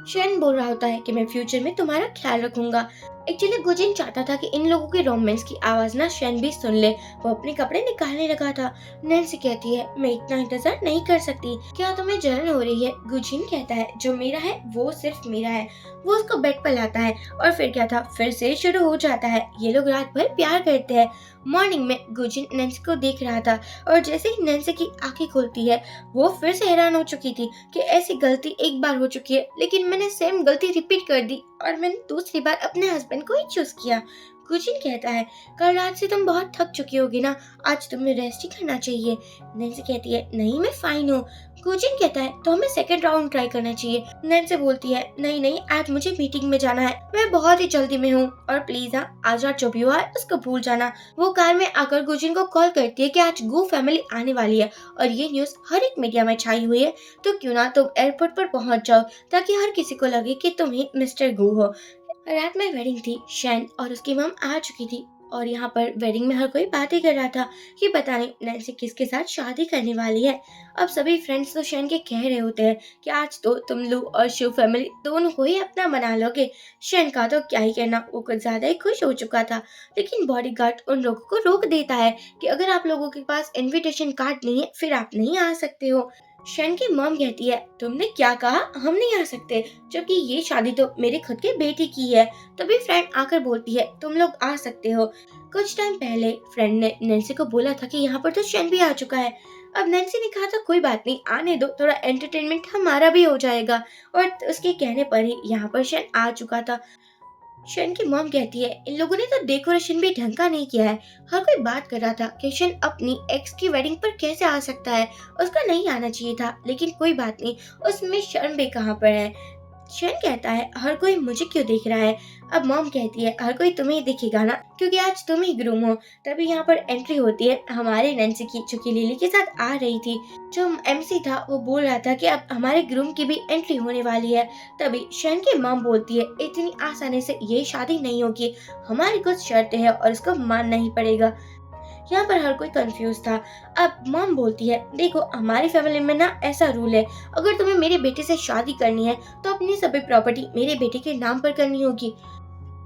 शेन बोल रहा होता है कि मैं फ्यूचर में तुम्हारा ख्याल रखूंगा। एक्चुअली गुजिन चाहता था कि इन लोगों के रोमांस की आवाज ना शेन भी सुन ले। वो अपने कपड़े निकालने लगा था। नैन्सी कहती है, मैं इतना इंतजार नहीं कर सकती, क्या तुम्हें जलन हो रही है। गुजिन कहता है, जो मेरा है वो सिर्फ मेरा है। वो उसको बेड पर लाता है और फिर क्या था, फिर से शुरू हो जाता है। ये लोग रात भर प्यार करते हैं। मॉर्निंग में गुजिन नैन्सी को देख रहा था और जैसे ही नैन्सी की आंखें खुलती है, वो फिर से हैरान हो चुकी थी कि ऐसी गलती एक बार हो चुकी है, लेकिन मैंने सेम गलती रिपीट कर दी और मैंने दूसरी बार अपने हस्बैंड को ही चूज किया। गुजिन कहता है, कल रात से तुम बहुत थक चुकी होगी ना, आज तुम्हें रेस्ट ही करना चाहिए। नैन्सी कहती है, नहीं मैं फाइन हूँ। कोचिन कहता है तो हमें सेकंड राउंड ट्राई करना चाहिए। नैन्सी बोलती है नहीं नहीं, आज मुझे मीटिंग में जाना है, मैं बहुत ही जल्दी में हूँ, और प्लीज हाँ आज रात जो भी हुआ है उसको भूल जाना। वो कार में आकर कोचिन को कॉल करती है कि आज गू फैमिली आने वाली है और ये न्यूज हर एक मीडिया में छाई हुई है, तो क्यों ना तुम एयरपोर्ट पर पहुंच जाओ ताकि हर किसी को लगे कि तुम ही मिस्टर गू हो। रात में वेडिंग थी, शैन और उसकी मम आ चुकी थी और यहाँ पर वेडिंग में हर कोई बातें कर रहा था कि पता नहीं नैन्सी किसके साथ शादी करने वाली है। अब सभी फ्रेंड्स तो शैन के कह रहे होते हैं कि आज तो तुम लू और शिव फैमिली दोनों को ही अपना बना लोगे। शैन का तो क्या ही कहना, वो कुछ ज्यादा ही खुश हो चुका था, लेकिन बॉडीगार्ड उन लोगों को रोक देता है कि अगर आप लोगों के पास इनविटेशन कार्ड नहीं है फिर आप नहीं आ सकते हो। शन की मॉम कहती है तुमने क्या कहा, हम नहीं आ सकते, जबकि ये शादी तो मेरे खुद के बेटे की है। तभी फ्रेंड आकर बोलती है तुम लोग आ सकते हो। कुछ टाइम पहले फ्रेंड ने नैन्सी को बोला था कि यहाँ पर तो शन भी आ चुका है। अब नैन्सी ने कहा था कोई बात नहीं, आने दो, थोड़ा एंटरटेनमेंट हमारा भी हो जाएगा, और उसके कहने पर ही यहाँ पर शन आ चुका था। शन की मॉम कहती है इन लोगों ने तो डेकोरेशन भी ढंग का नहीं किया है। हर कोई बात कर रहा था कि शन अपनी एक्स की वेडिंग पर कैसे आ सकता है, उसका नहीं आना चाहिए था, लेकिन कोई बात नहीं, उसमें शर्म भी कहाँ पर है। शन कहता है हर कोई मुझे क्यों देख रहा है। अब मॉम कहती है हर कोई तुम्हें ही दिखेगा ना, क्योंकि आज तुम ही ग्रूम हो। तभी यहाँ पर एंट्री होती है हमारी नैन्सी की, जो कि लिली के साथ आ रही थी। जो एमसी था वो बोल रहा था कि अब हमारे ग्रूम की भी एंट्री होने वाली है। तभी शन की मॉम बोलती है इतनी आसानी से ये शादी नहीं होगी, हमारी कुछ शर्तें हैं और इसको मानना ही पड़ेगा। यहाँ पर हर कोई कंफ्यूज था। अब मॉम बोलती है देखो हमारी फैमिली में ना ऐसा रूल है, अगर तुम्हें मेरे बेटे से शादी करनी है तो अपनी सभी प्रॉपर्टी मेरे बेटे के नाम पर करनी होगी।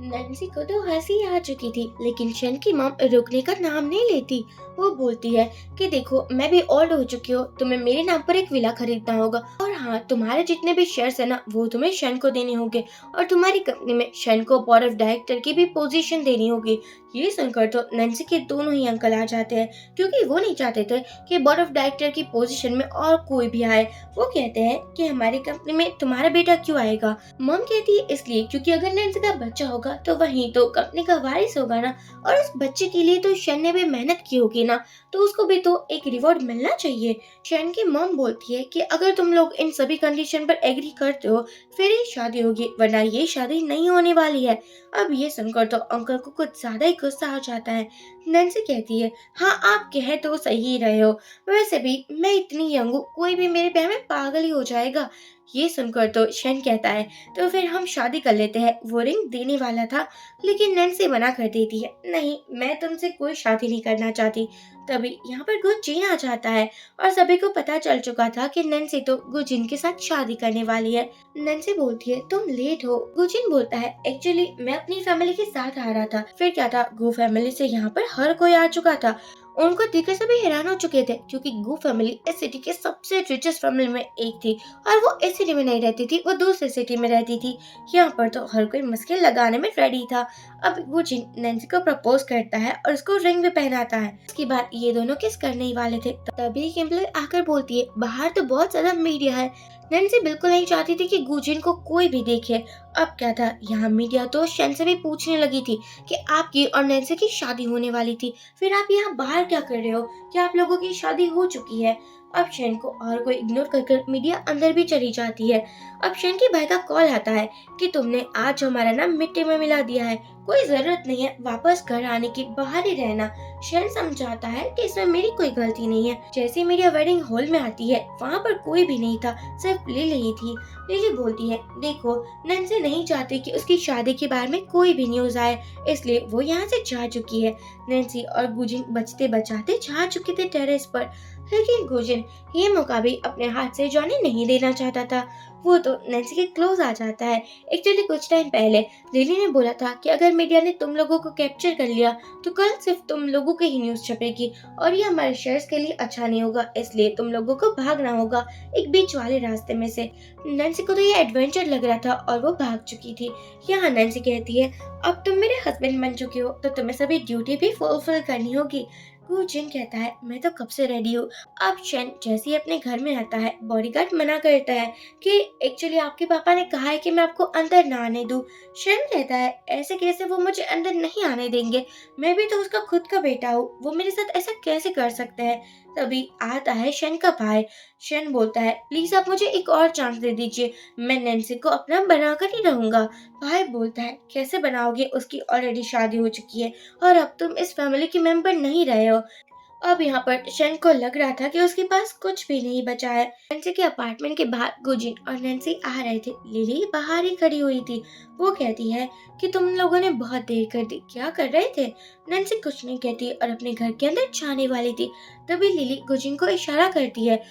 नैन्सी को तो हंसी आ चुकी थी, लेकिन शन की मॉम रुकने का नाम नहीं लेती। वो बोलती है कि देखो मैं भी ओल्ड हो चुकी हूँ, तुम्हें मेरे नाम पर एक विला खरीदना होगा, और हाँ तुम्हारे जितने भी शेयर्स है ना वो तुम्हें शन को देने होंगे, और तुम्हारी कंपनी में शन को बोर्ड ऑफ डायरेक्टर की भी पोजीशन देनी होगी। ये सुनकर तो नैन्सी के दोनों ही अंकल आ जाते हैं, क्योंकि वो नहीं चाहते थे कि बोर्ड ऑफ डायरेक्टर की पोजीशन में और कोई भी आए। वो कहते हैं कि हमारी कंपनी में तुम्हारा बेटा क्यों आएगा। मॉम कहती है इसलिए क्योंकि अगर नैन्सी का बच्चा होगा तो वही तो कंपनी का वारिस होगा ना, और उस बच्चे के लिए तो शन ने भी मेहनत की होगी ना, तो उसको भी तो एक रिवॉर्ड मिलना चाहिए। शन की मॉम बोलती है कि अगर तुम लोग इन सभी कंडीशन पर एग्री करते हो फिर ही शादी होगी, वरना ये शादी नहीं होने वाली है। अब ये सुनकर तो अंकल को कुछ ज्यादा ही गुस्सा आ जाता है। नैन्सी कहती है हाँ आप कह तो सही रहे हो, वैसे भी मैं इतनी यंग हूँ, कोई भी मेरे प्यार में पागल ही हो जाएगा। ये सुनकर तो शन कहता है तो फिर हम शादी कर लेते हैं। वो रिंग देने वाला था, लेकिन नैन्सी मना कर देती है नहीं मैं तुमसे कोई शादी नहीं करना चाहती। तभी यहाँ पर गुजिन आ जाता है और सभी को पता चल चुका था कि नैन्सी तो गुजिन के साथ शादी करने वाली है। नैन्सी बोलती है तुम लेट हो। गुजिन बोलता है एक्चुअली मैं अपनी फैमिली के साथ आ रहा था। फिर क्या था, गो फैमिली से यहाँ पर हर कोई आ चुका था। उनको देखकर सभी हैरान हो चुके थे, क्योंकि गो फैमिली इस सिटी के सबसे रिचेस्ट फैमिली में एक थी, और वो इस सिटी में नहीं रहती थी, वो दूसरी सिटी में रहती थी। यहाँ पर तो हर कोई मुश्किल लगाने में रेडी था। अब गुजिन नैन्सी को प्रपोज करता है और उसको रिंग भी पहनाता है। इसके बाद ये दोनों किस करने ही वाले थे, तभी किम्बली आकर बोलती है बाहर तो बहुत ज्यादा मीडिया है। नैन्सी बिल्कुल नहीं चाहती थी कि गुजिन को कोई भी देखे। अब क्या था, यहाँ मीडिया तो शन से भी पूछने लगी थी कि आपकी और नैन्सी की शादी होने वाली थी, फिर आप यहाँ बाहर क्या कर रहे हो, क्या आप लोगों की शादी हो चुकी है। अब शन को और कोई इग्नोर कर मीडिया अंदर भी चली जाती है। अब शन के भाई का कॉल आता है कि तुमने आज हमारा नाम मिट्टी में मिला दिया है, कोई जरूरत नहीं है वापस घर आने की, बाहर ही रहना। शन समझाता है कि इसमें मेरी कोई गलती नहीं है। जैसे मीडिया वेडिंग हॉल में आती है वहाँ पर कोई भी नहीं था, सिर्फ लिली ही थी। लिली बोलती है देखो नैन्सी नहीं चाहती कि उसकी शादी के बारे में कोई भी न्यूज आए, इसलिए वो यहाँ से जा चुकी है। नैन्सी और गुजिन बचते बचाते जा चुके थे टेरेस पर, लेकिन गुजिन ये मौका भी अपने हाथ से जाने नहीं देना चाहता था। वो तो नैन्सी के क्लोज आ जाता है। एक्चुअली कुछ टाइम पहले लिली ने बोला था कि अगर मीडिया ने तुम लोगों को कैप्चर कर लिया तो कल सिर्फ तुम लोगों की ही न्यूज छपेगी, और ये हमारे शेयर्स के लिए अच्छा नहीं होगा, इसलिए तुम लोगों को भागना होगा एक बीच वाले रास्ते में से। नैन्सी को तो ये एडवेंचर लग रहा था और वो भाग चुकी थी। यहाँ नैन्सी कहती है अब तुम मेरे हस्बैंड बन चुके हो तो तुम्हें सभी ड्यूटी भी फुलफिल करनी होगी। गुजिन कहता है मैं तो कब से रेडी हूँ। अब शन जैसे ही अपने घर में आता है बॉडीगार्ड मना करता है कि एक्चुअली आपके पापा ने कहा है कि मैं आपको अंदर ना आने दूं। शन कहता है ऐसे कैसे वो मुझे अंदर नहीं आने देंगे, मैं भी तो उसका खुद का बेटा हूँ, वो मेरे साथ ऐसा कैसे कर सकते हैं। तभी आता है शन का भाई। शन बोलता है, प्लीज आप मुझे एक और चांस दे दीजिए, मैं नैन्सी को अपना बनाकर ही रहूंगा। भाई बोलता है, कैसे बनाओगे, उसकी ऑलरेडी शादी हो चुकी है और अब तुम इस फैमिली के मेंबर नहीं रहे हो। अब यहाँ पर शन को लग रहा था कि उसके पास कुछ भी नहीं बचा है। नैन्सी के अपार्टमेंट के बाहर गुजिन और नैन्सी आ रहे थे। लिली बाहर ही खड़ी हुई थी। वो कहती है कि तुम लोगों ने बहुत देर कर दी, क्या कर रहे थे। नैन्सी कुछ नहीं कहती और अपने घर के अंदर जाने वाली थी। तभी लिली गुजिन को इशारा करती है।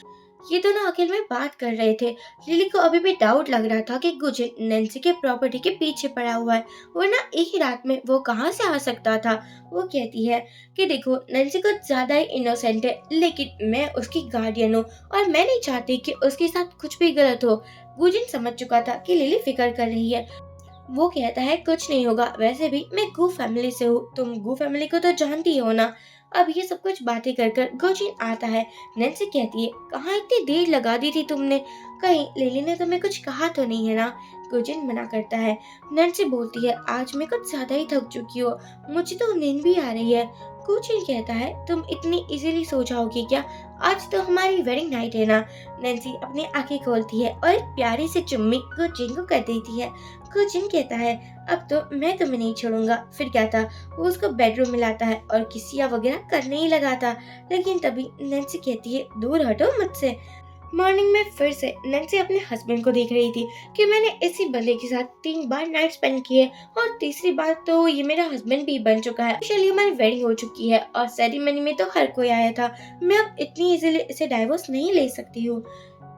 ये दोनों अकेले में बात कर रहे थे। लिली को अभी भी डाउट लग रहा था कि गुजिन नैन्सी के प्रॉपर्टी के पीछे पड़ा हुआ है, वरना एक ही रात में वो कहाँ से आ सकता था। वो कहती है कि देखो, नैन्सी कुछ ज्यादा ही इनोसेंट है, लेकिन मैं उसकी गार्डियन हूँ और मैं नहीं चाहती कि उसके साथ कुछ भी गलत हो। गुजिन समझ चुका था कि लिली फिक्र कर रही है। वो कहता है, कुछ नहीं होगा, वैसे भी मैं गू फैमिली से हूँ, तुम गू फैमिली को तो जानती हो ना। अब ये सब कुछ बातें कर कर गुजिन आता है। नैन्सी कहती है, कहाँ इतनी देर लगा दी थी तुमने, कहीं लिली ने तुम्हें कुछ कहा तो नहीं है ना। गुजिन मना करता है। नैन्सी बोलती है, आज मैं कुछ ज्यादा ही थक चुकी हो, मुझे तो नींद भी आ रही है। गुजिन कहता है, तुम इतनी इजीली सो जाओगी क्या, आज तो हमारी वेडिंग नाइट है ना। नैन्सी अपनी आंखें खोलती है और एक प्यारी सी चुम्मी गुजिन को कर देती है। गुजिन कहता है, अब तो मैं तुम्हें नहीं छोड़ूंगा। फिर क्या था, वो उसको बेडरूम में लाता है और किसिया वगैरह करने ही लगा था। लेकिन तभी नैन्सी कहती है, दूर हटो मुझसे। मॉर्निंग में फिर से नैन्सी अपने हस्बैंड को देख रही थी कि मैंने इसी बंदे के साथ 3 बार नाइट स्पेंड की है और तीसरी बार तो ये मेरा हस्बैंड भी बन चुका है। चलिए, हमारी वेडिंग हो चुकी है और सेरेमनी में तो हर कोई आया था, मैं अब इतनी इजीली इसे डाइवोर्स नहीं ले सकती हूँ।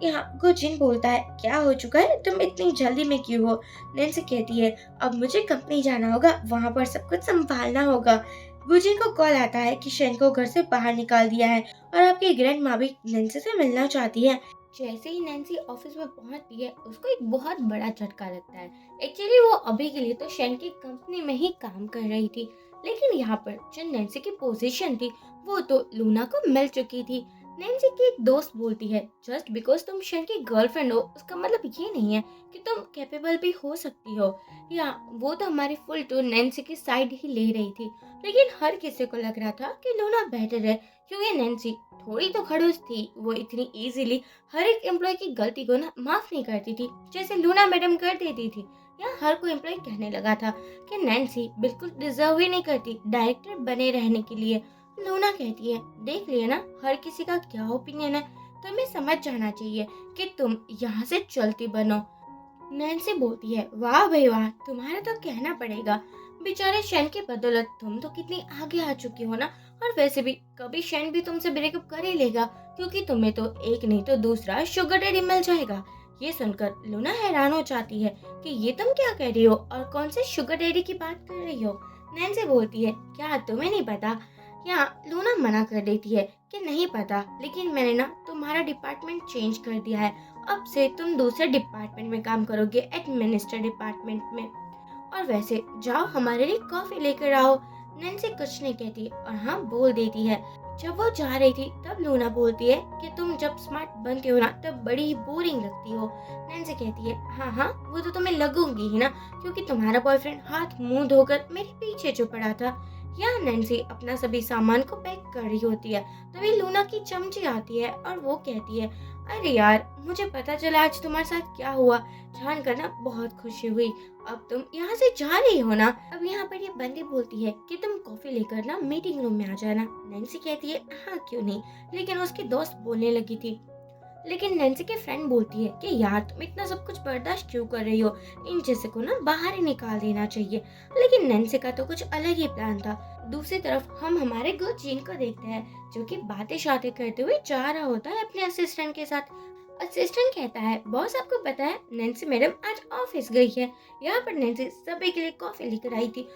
यहाँ गुजिन बोलता है, क्या हो चुका है, तुम इतनी जल्दी में क्यों हो। नैन्सी कहती है, अब मुझे कंपनी जाना होगा, वहाँ पर सब कुछ संभालना होगा। गुजिन को कॉल आता है कि शेन को घर से बाहर निकाल दिया है और आपकी ग्रैंड माँ भी नैन्सी से मिलना चाहती है। जैसे ही नैन्सी ऑफिस में पहुंचती है, उसको एक बहुत बड़ा झटका लगता है। एक्चुअली वो अभी के लिए तो शेन की कंपनी में ही काम कर रही थी, लेकिन यहाँ पर जो नैन्सी की पोजीशन थी वो तो लूना को मिल चुकी थी। नैन्सी की एक दोस्त बोलती है, जस्ट बिकॉज तुम शेन की गर्लफ्रेंड हो उसका मतलब ये नहीं है कि तुम कैपेबल भी हो सकती हो। या वो तो हमारी फुल टूर नैन्सी की साइड ही ले रही थी, लेकिन हर किसी को लग रहा था कि लूना बेटर है, क्योंकि नैन्सी थोड़ी तो खड़ूस थी। वो इतनी इजीली हर एक एम्प्लॉय की गलती को ना माफ नहीं करती थी जैसे लूना मैडम कर देती थी। या हर कोई एम्प्लॉय कहने लगा था कि नैन्सी बिल्कुल डिजर्व ही नहीं करती डायरेक्टर बने रहने के लिए। लूना कहती है, देख लिया ना हर किसी का क्या ओपिनियन है, तुम्हें समझ जाना चाहिए कि तुम यहाँ से चलती बनो। नैन्सी बोलती है, वाह भाई वाह, तुम्हारा तो कहना पड़ेगा, बेचारे शैन के बदौलत तुम तो कितनी आगे आ चुकी हो ना। और वैसे भी कभी शैन भी तुमसे ब्रेकअप कर ही लेगा, क्योंकि तुम्हें तो एक नहीं तो दूसरा शुगर डैडी मिल जाएगा। ये सुनकर लूना हैरान हो जाती है कि ये तुम क्या कह रही हो और कौन से शुगर डैडी की बात कर रही हो। नैन्सी बोलती है, क्या तुम्हें नहीं पता। यहाँ लूना मना कर देती है कि नहीं पता, लेकिन मैंने ना तुम्हारा डिपार्टमेंट चेंज कर दिया है, अब से तुम दूसरे डिपार्टमेंट में काम करोगे, एडमिनिस्टर डिपार्टमेंट में। और वैसे जाओ हमारे लिए कॉफी लेकर आओ। नैन्सी कुछ नहीं कहती और हाँ बोल देती है। जब वो जा रही थी तब लूना बोलती है कि तुम जब स्मार्ट बनती हो ना तब बड़ी ही बोरिंग लगती हो। नैन्सी कहती है, हाँ हाँ वो तो तुम्हें लगूंगी ही ना, क्योंकि तुम्हारा बॉयफ्रेंड हाथ मुंह धोकर मेरे पीछे जो पड़ा था। यहाँ नैन्सी अपना सभी सामान को पैक कर रही होती है, तभी लूना की चमची आती है और वो कहती है, अरे यार मुझे पता चला आज तुम्हारे साथ क्या हुआ, जानकर ना बहुत खुशी हुई, अब तुम यहाँ से जा रही हो ना। अब यहाँ पर ये बंदी बोलती है कि तुम कॉफी लेकर ना मीटिंग रूम में आ जाना। नैन्सी कहती है, हाँ क्यों नहीं, लेकिन उसकी दोस्त बोलने लगी थी। लेकिन नैन्सी की फ्रेंड बोलती है कि यार तुम इतना सब कुछ बर्दाश्त क्यों कर रही हो, इन जैसे को ना बाहर ही निकाल देना चाहिए। लेकिन नैन्सी का तो कुछ अलग ही प्लान था। दूसरी तरफ हम हमारे गुरजीन को देखते हैं जो कि बातें शातें करते हुए जा रहा होता है अपने असिस्टेंट के साथ। असिस्टेंट कहता है, बॉस आपको पता है नैन्सी मैडम आज ऑफिस गई है। यहाँ पर नैन्सी सभी के लिए कॉफी लेकर आई थी।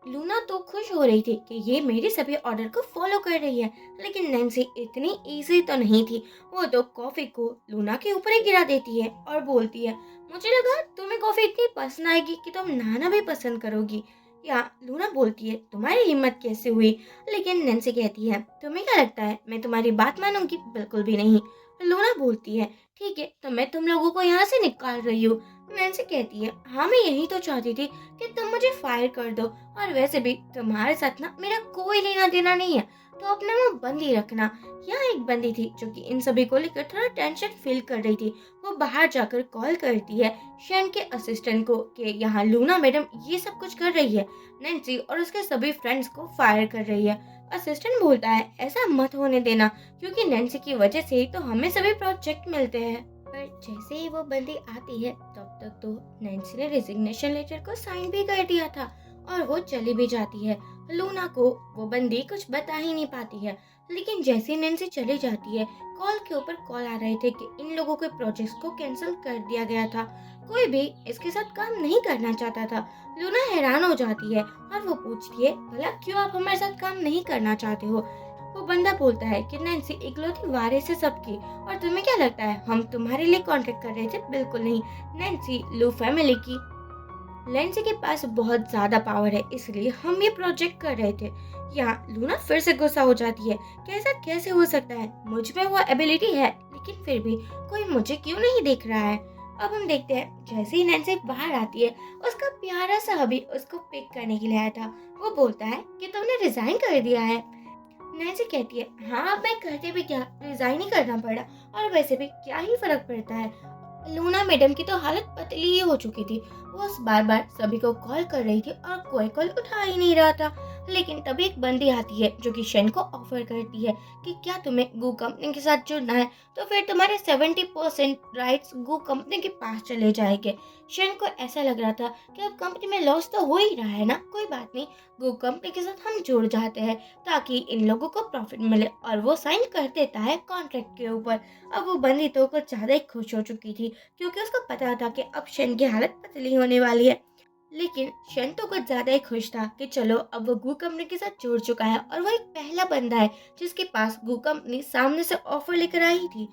लूना तो खुश हो रही थी कि ये मेरे सभी ऑर्डर को फॉलो कर रही है, लेकिन नैन्सी इतनी इजी तो नहीं थी। वो तो कॉफी को लूना के ऊपर ही गिरा देती है और बोलती है, मुझे लगा तुम्हें कॉफी इतनी पसंद आएगी कि तुम नहाना भी पसंद करोगी। या लूना बोलती है, तुम्हारी हिम्मत कैसे हुई। लेकिन नैन्सी कहती है, तुम्हें क्या लगता है मैं तुम्हारी बात मानूंगी, बिल्कुल भी नहीं। लूना बोलती है, ठीक है तो मैं तुम लोगों को यहाँ से निकाल रही हूँ। नैन्सी कहती है, हाँ मैं यही तो चाहती थी कि तुम तुम मुझे फायर कर दो, और वैसे भी तुम्हारे साथ ना मेरा कोई लेना देना नहीं है, तो अपना मुंह बंद ही रखना। यहाँ एक बंदी थी जो कि इन सभी को लेकर थोड़ा टेंशन फील कर रही थी। वो बाहर जाकर कॉल करती है शेन के असिस्टेंट को कि यहाँ लूना मैडम ये सब कुछ कर रही है, नैन्सी और उसके सभी फ्रेंड्स को फायर कर रही है। असिस्टेंट बोलता है ऐसा मत होने देना, क्योंकि नैन्सी की वजह से ही तो हमें सभी प्रोजेक्ट मिलते हैं। पर जैसे ही वो बंदी आती है तब तक तो नैन्सी ने रेजिग्नेशन लेटर को साइन भी कर दिया था और वो चली भी जाती है। लूना को वो बंदी कुछ बता ही नहीं पाती है, लेकिन जैसे ही नैन्सी चली जाती है कॉल के ऊपर कॉल आ रहे थे कि इन लोगों के प्रोजेक्ट्स को कैंसिल कर दिया गया था। कोई भी इसके साथ काम नहीं करना चाहता था। लूना हैरान हो जाती है और वो पूछती है भला क्यों आप हमारे साथ काम नहीं करना चाहते हो। वो बंदा बोलता है कि नैन्सी इकलौती वारिस है सबकी, और तुम्हें क्या लगता है हम तुम्हारे लिए कॉन्ट्रैक्ट कर रहे थे? बिल्कुल नहीं। नैन्सी लू फैमिली की, नैन्सी के पास बहुत ज्यादा पावर है, इसलिए हम ये प्रोजेक्ट कर रहे थे। यहाँ लूना फिर से गुस्सा हो जाती है कि ऐसा कैसे हो सकता है, मुझ में वो एबिलिटी है लेकिन फिर भी कोई मुझे क्यों नहीं देख रहा है। अब हम देखते हैं जैसे ही नैन्सी बाहर आती है उसका प्यारा सा हबी उसको पिक करने के लिए आया था। वो बोलता है कि तुमने रिजाइन कर दिया है। नैन्सी कहती है हाँ, अब मैं करते भी क्या, रिजाइन ही करना पड़ा, और वैसे भी क्या ही फर्क पड़ता है। लूना मैडम की तो हालत पतली ही हो चुकी थी। वो बार बार सभी को कॉल कर रही थी और कोई कॉल उठा ही नहीं रहा था। लेकिन तभी एक बंदी आती है जो कि शेन को ऑफर करती है कि क्या तुम्हें गू कंपनी के साथ जुड़ना है तो फिर तुम्हारे 70% राइट्स गू कंपनी के पास चले जाएंगे। शेन को ऐसा लग रहा था कि अब कंपनी में लॉस तो हो ही रहा है ना, कोई बात नहीं, गू कंपनी के साथ हम जुड़ जाते हैं ताकि इन लोगों को प्रॉफिट मिले, और वो साइन कर देता है कॉन्ट्रैक्ट के ऊपर। अब वो बंदी तो कुछ ज्यादा ही खुश हो चुकी थी, क्योंकि उसको पता था कि अब शेन की हालत पतली होने वाली है। लेकिन शेन तो कुछ ज्यादा ही खुश था कि चलो अब वो गू कंपनी के साथ जुड़ चुका है और वो एक पहला बंदा है जिसके पास गू कंपनी सामने से ऑफर लेकर आई थी।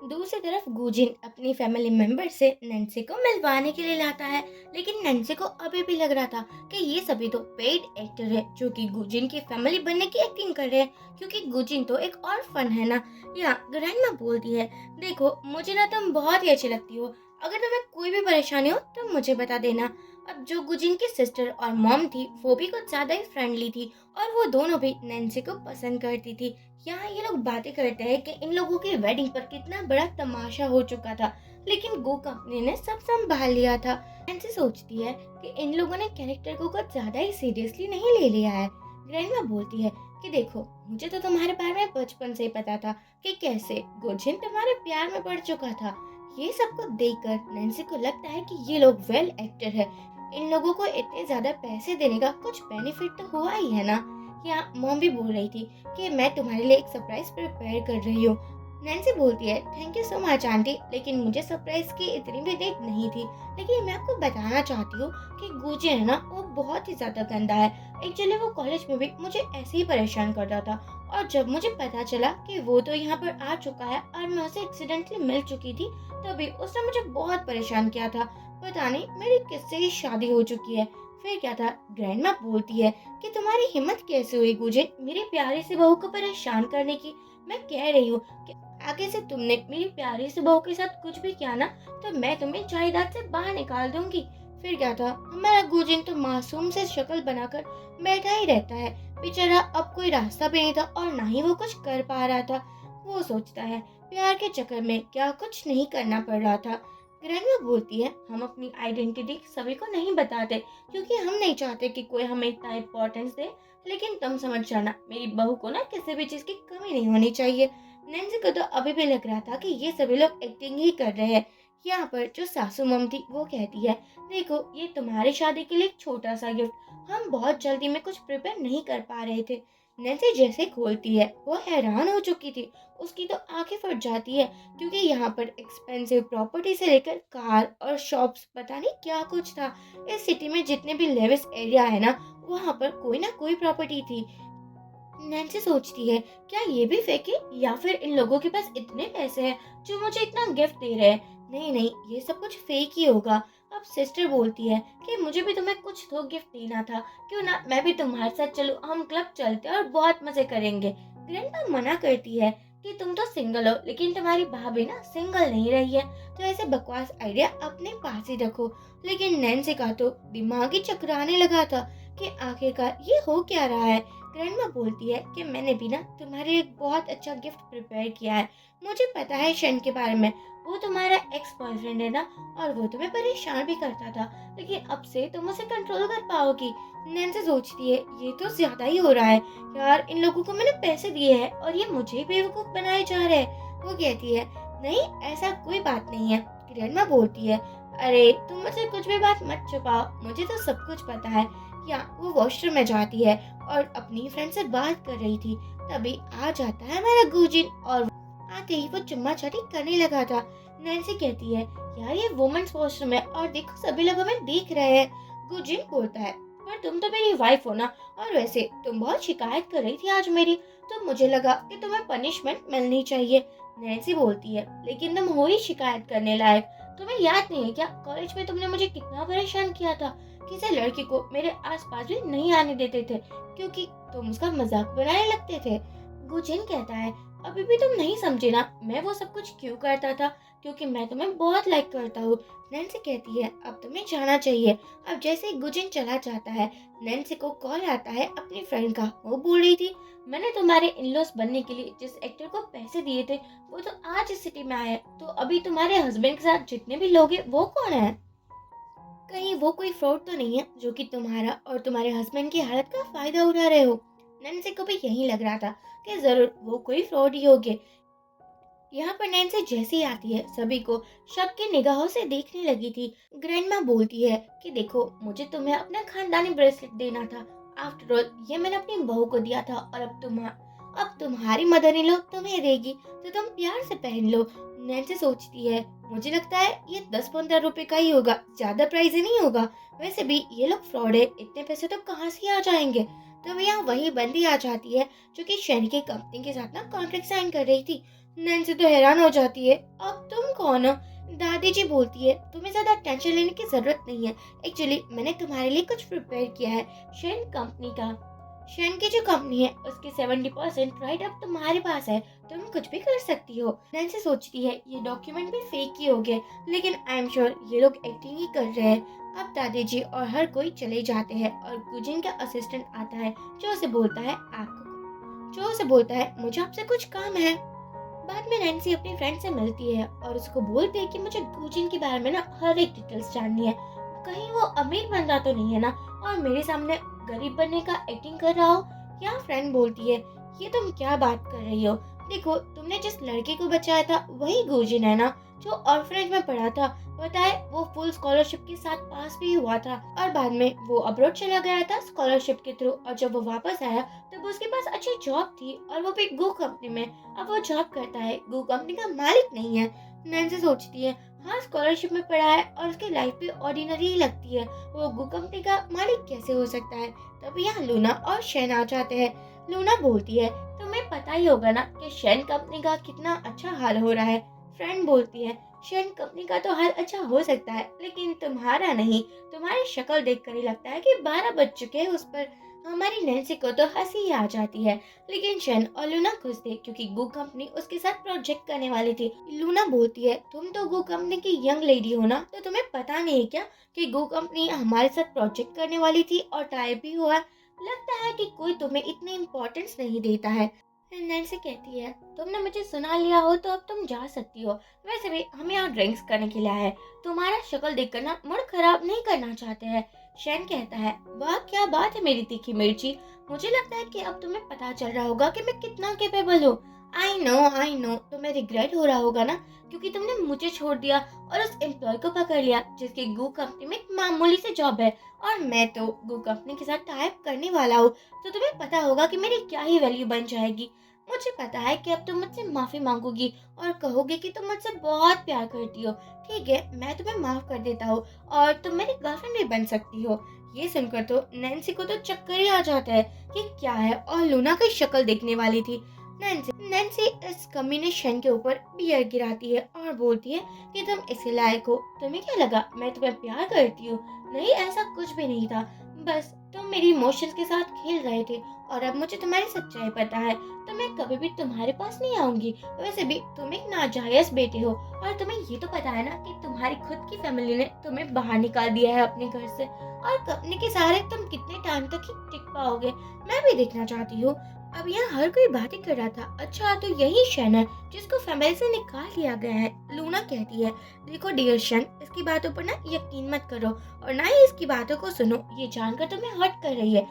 दूसरी तरफ गुजिन अपनी फैमिली मेंबर से नैन्सी को मिलवाने के लिए लाता है, लेकिन नैन्सी को अभी भी लग रहा था कि ये सभी तो पेड एक्टर है जो कि गुजिन की फैमिली बनने की एक्टिंग कर रहे हैं, क्योंकि गुजिन तो एक और फन है ना। यहाँ ग्रैंडमा बोलती है देखो मुझे ना तुम बहुत ही अच्छी लगती हो, अगर तुम्हें कोई भी परेशानी हो तो मुझे बता देना। अब जो गुजिन की सिस्टर और मॉम थी वो भी कुछ ज्यादा ही फ्रेंडली थी और वो दोनों भी नैन्सी को पसंद करती थी। यहाँ ये लोग बातें करते हैं कि इन लोगों की वेडिंग पर कितना बड़ा तमाशा हो चुका था, लेकिन गो कंपनी ने सब संभाल लिया था। नैन्सी सोचती है कि इन लोगों ने कैरेक्टर को कुछ ज्यादा ही सीरियसली नहीं ले लिया है। ग्रैंडमा बोलती है कि देखो मुझे तो तुम्हारे बारे में बचपन से ही पता था कि कैसे गुजिन तुम्हारे प्यार में पड़ चुका था। ये सब को देखकर नैन्सी को लगता है कि ये लोग वेल एक्टर है, इन लोगों को इतने ज्यादा पैसे देने का कुछ बेनिफिट तो हुआ ही है ना। यहाँ मॉम भी बोल रही थी कि मैं तुम्हारे लिए एक सरप्राइज प्रिपेयर कर रही हूँ। नैन्सी बोलती है thank you so much aunty, लेकिन मुझे सरप्राइज की इतनी भी डेट नहीं थी, लेकिन मैं आपको बताना चाहती हूँ कि गुजे है ना वो बहुत ही ज्यादा गंदा है। एक्चुअली वो कॉलेज में भी मुझे ऐसे ही परेशान करता था, और जब मुझे पता चला कि वो तो यहाँ पर आ चुका है और मैं उसे एक्सीडेंटली मिल चुकी थी, तभी उसने मुझे बहुत परेशान किया था। पता नहीं मेरी किससे ही शादी हो चुकी है। फिर क्या था, ग्रैंडमा बोलती है कि तुम्हारी हिम्मत कैसे हुई गुजिन मेरी प्यारी सी बहू को परेशान करने की। मैं कह रही हूँ कि आगे से तुमने मेरी प्यारी सी बहू के साथ कुछ भी किया ना तो मैं तुम्हें जायदाद से बाहर निकाल दूंगी। फिर क्या था, हमारा गुजिन तो मासूम से शक्ल बनाकर बैठा ही रहता है, बेचारा अब कोई रास्ता भी नहीं था और ना ही वो कुछ कर पा रहा था। वो सोचता है प्यार के चक्कर में क्या कुछ नहीं करना पड़ रहा था। ग्रैंडमा बोलती है हम अपनी आइडेंटिटी सभी को नहीं बताते क्योंकि हम नहीं चाहते कि कोई हमें इतना इम्पोर्टेंस दे, लेकिन तुम समझ जाना मेरी बहू को ना किसी भी चीज की कमी नहीं होनी चाहिए। नैन्सी को तो अभी भी लग रहा था कि ये सभी लोग एक्टिंग ही कर रहे हैं। यहाँ पर जो सासू मम थी वो कहती है देखो ये तुम्हारी शादी के लिए एक छोटा सा गिफ्ट, हम बहुत जल्दी में कुछ प्रिपेयर नहीं कर पा रहे थे। नैन्सी जैसे खोलती है वो हैरान हो चुकी थी, उसकी तो आंखें फट जाती है, क्योंकि यहाँ पर एक्सपेंसिव प्रॉपर्टी से लेकर कार और शॉप्स पता नहीं क्या कुछ था। इस सिटी में जितने भी लेविस एरिया है ना वहाँ पर कोई ना कोई प्रॉपर्टी थी। नैन्सी सोचती है क्या ये भी फेक है या फिर इन लोगों के पास इतने पैसे हैं जो मुझे इतना गिफ्ट दे रहे हैं। नहीं नहीं ये सब कुछ फेक ही होगा। अब सिस्टर बोलती है कि मुझे भी तुम्हें कुछ तो गिफ्ट देना था, क्यों ना मैं भी तुम्हारे साथ चलूं, हम क्लब चलते हैं और बहुत मजे करेंगे। ग्रैंडमा मना करती है कि तुम तो सिंगल हो लेकिन तुम्हारी भाभी ना सिंगल नहीं रही है, तो ऐसे बकवास आइडिया अपने पास ही रखो। लेकिन नैन्सी का तो दिमाग ही चकराने लगा था कि आखिरकार ये हो क्या रहा है। ग्रैंडमा बोलती है कि मैंने भी ना तुम्हारे लिए एक बहुत अच्छा गिफ्ट प्रिपेयर किया है। मुझे पता है शन के बारे में, वो तुम्हारा एक्स बॉयफ्रेंड है ना, और वो तुम्हें परेशान भी करता था, लेकिन अब से तुम उसे कंट्रोल कर पाओगी। नैन्सी सोचती है ये तो ज्यादा ही हो रहा है यार, इन लोगों को मैंने पैसे दिए हैं और ये मुझे ही बेवकूफ बनाए जा रहे हैं। वो कहती है नहीं, ऐसा कोई बात नहीं है। ग्रैंडमा बोलती है अरे तुम मुझसे कुछ भी बात मत छुपाओ, मुझे तो सब कुछ पता है। या वो वॉशरूम में जाती है और अपनी फ्रेंड से बात कर रही थी, तभी आ जाता है मेरा गुजिन और आते ही वो चुम्मा चाटी करने लगा था। नैन्सी कहती है यार ये वुमेन्स वॉशरूम है और देखो सभी लोग हमें देख रहे हैं। गुजिन बोलता है पर तुम तो मेरी वाइफ हो ना, और वैसे तुम बहुत शिकायत कर रही थी आज मेरी, तो मुझे लगा कि तुम्हें पनिशमेंट मिलनी चाहिए। नैन्सी बोलती है लेकिन तुम हो ही शिकायत करने लायक। तुम्हें याद नहीं है क्या कॉलेज में तुमने मुझे कितना परेशान किया था, किसी लड़की को मेरे आसपास भी नहीं आने देते थे क्योंकि तुम उसका मजाक बनाने लगते थे। गुजिन कहता है अभी भी तुम नहीं समझे ना, मैं वो सब कुछ क्यों करता था, क्योंकि मैं तुम्हें बहुत लाइक करता हूँ। नैन्सी कहती है अब तुम्हें जाना चाहिए। अब जैसे ही गुजिन चला जाता है, नैन्सी को कॉल आता है अपनी फ्रेंड का। वो बोल रही थी मैंने तुम्हारे इन-लॉस बनने के लिए जिस एक्टर को पैसे दिए थे वो तो आज इस सिटी में आया है, तो अभी तुम्हारे हस्बैंड के साथ जितने भी लोग हैं वो कौन है? कहीं वो कोई फ्रॉड तो नहीं है जो कि तुम्हारा और तुम्हारे हस्बैंड की हालत का फायदा उठा रहे हो? नैन्सी को भी यही लग रहा था कि जरूर वो कोई फ्रॉड ही होगे। यहाँ पर नैन्सी जैसे ही आती है सभी को शक की निगाहों से देखने लगी थी। ग्रैंडमा बोलती है कि देखो मुझे तुम्हें अपना खानदानी ब्रेसलेट देना था, आफ्टर ऑल ये मैंने अपनी बहू को दिया था और अब तुम्हारी मदर इन लॉ तुम्हें देगी, तो तुम प्यार से पहन लो। नैन्सी सोचती है मुझे लगता है ये 10-15 रुपए का ही होगा, ज्यादा प्राइस नहीं होगा। वैसे भी ये लोग फ्रॉड है, इतने पैसे तो कहाँ से आ जाएंगे। तो यहाँ वही बंदी आ जाती है जो कि शहर की कंपनी के साथ ना कॉन्ट्रैक्ट साइन कर रही थी। नैन्सी तो हैरान हो जाती है अब तुम कौन हो? दादी जी बोलती है तुम्हें ज्यादा टेंशन लेने की जरूरत नहीं है, एक्चुअली मैंने तुम्हारे लिए कुछ प्रिपेयर किया है। शेन कंपनी का शेन की जो कंपनी है उसके 70% राइट अब तुम्हारे पास है, तुम कुछ भी कर सकती हो। नैन्सी सोचती है ये डॉक्यूमेंट भी फेक ही हो गए, लेकिन आई एम श्योर ये लोग एक्टिंग ही कर रहे हैं। अब दादी जी और हर कोई चले जाते हैं और गुजिन का असिस्टेंट आता है जो उसे बोलता है मुझे आपसे कुछ काम है। बाद में नैन्सी अपनी फ्रेंड से मिलती है और उसको बोलती है कि मुझे गुजिन के बारे में ना हर एक डिटेल्स जाननी है, कहीं वो अमीर बंदा तो नहीं है ना और मेरे सामने गरीब बनने का एक्टिंग कर रहा हो। यहाँ फ्रेंड बोलती है ये तुम क्या बात कर रही हो, देखो तुमने जिस लड़के को बचाया था वही गुजिन है ना जो ऑर्फनेज में पढ़ा था। बताए वो फुल स्कॉलरशिप के साथ पास भी हुआ था और बाद में वो अब्रॉड चला गया था स्कॉलरशिप के थ्रू, और जब वो वापस आया तब उसके पास अच्छी जॉब थी और वो भी गो कंपनी में। अब वो जॉब करता है, गो कंपनी का मालिक नहीं है। नैन्सी सोचती है हाँ स्कॉलरशिप में पढ़ा है और उसकी लाइफ भी ऑर्डिनरी ही लगती है, वो गो कंपनी का मालिक कैसे हो सकता है। तभी यहाँ लूना और शैन आ जाते हैं। लूना बोलती है तुम्हें पता ही होगा ना कि शैन कंपनी का कितना अच्छा हाल हो रहा है। फ्रेंड बोलती है शैन कंपनी का तो हाल अच्छा हो सकता है लेकिन तुम्हारा नहीं, तुम्हारी शक्ल देखकर ही लगता है कि 12 बज चुके हैं उस पर। हमारी नैन्सी को तो हंसी ही आ जाती है, लेकिन शन और लूना खुश थे क्योंकि गो कंपनी उसके साथ प्रोजेक्ट करने वाली थी। लूना बोलती है तुम तो गो कंपनी की यंग लेडी हो ना, तो तुम्हें पता नहीं है क्या कि गो कंपनी हमारे साथ प्रोजेक्ट करने वाली थी और टाई भी हुआ। लगता है कि कोई तुम्हें इतनी इम्पोर्टेंस नहीं देता है। नैन्सी कहती है तुमने मुझे सुना लिया हो तो अब तुम जा सकती हो, वैसे भी हम यहाँ ड्रिंक्स करने के लिए आए हैं, तुम्हारा शक्ल देखकर ना मूड खराब नहीं करना चाहते हैं। शैन कहता है वाह क्या बात है मेरी तीखी मिर्ची, मुझे लगता है कि अब तुम्हें पता चल रहा होगा कि मैं कितना कैपेबल हूँ। आई नो तुम्हें रिग्रेट हो रहा होगा ना, क्योंकि तुमने मुझे छोड़ दिया और उस एम्प्लॉय को पकड़ लिया जिसकी गो कंपनी में एक मामूली सी जॉब है, और मैं तो गो कंपनी के साथ टाइप करने वाला हूँ, तो तुम्हें पता होगा कि मेरी क्या ही वैल्यू बन जाएगी। मुझे पता है कि अब तुम मुझसे माफी मांगोगी और कहोगे कि तुम मुझसे बहुत प्यार करती हो। ठीक है मैं तुम्हें माफ कर देता हूँ और तुम मेरी गर्लफ्रेंड भी बन सकती हो। ये सुनकर तो नैन्सी को तो चक्कर ही आ जाता है कि क्या है, और लूना की शक्ल देखने वाली थी। नैन्सी इस कमीने शन के ऊपर बियर गिराती है और बोलती है कि तुम इसके लायक हो, तुम्हें क्या लगा मैं तुम्हें प्यार करती हूँ? नहीं ऐसा कुछ भी नहीं था, बस तुम मेरी इमोशंस के साथ खेल रहे थे और अब मुझे तुम्हारी सच्चाई पता है, तो मैं कभी भी तुम्हारे पास नहीं आऊंगी। वैसे भी तुम एक नाजायज बेटे हो, और तुम्हें ये तो पता है ना कि तुम्हारी खुद की फैमिली ने तुम्हें बाहर निकाल दिया है अपने घर से, और कंपनी के सहारे तुम कितने टाइम तक ही टिक पाओगे, मैं भी देखना चाहती हूँ। अब यहाँ हर कोई बातें कर रहा था। अच्छा, तो यही शन है जिसको फैमिली से निकाल दिया गया है। लूना कहती है, देखो डियर शन, इसकी बातों पर ना यकीन मत करो, और ना ही इसकी बातों को सुनो। ये जानकर तुम्हें हर्ट कर रही है,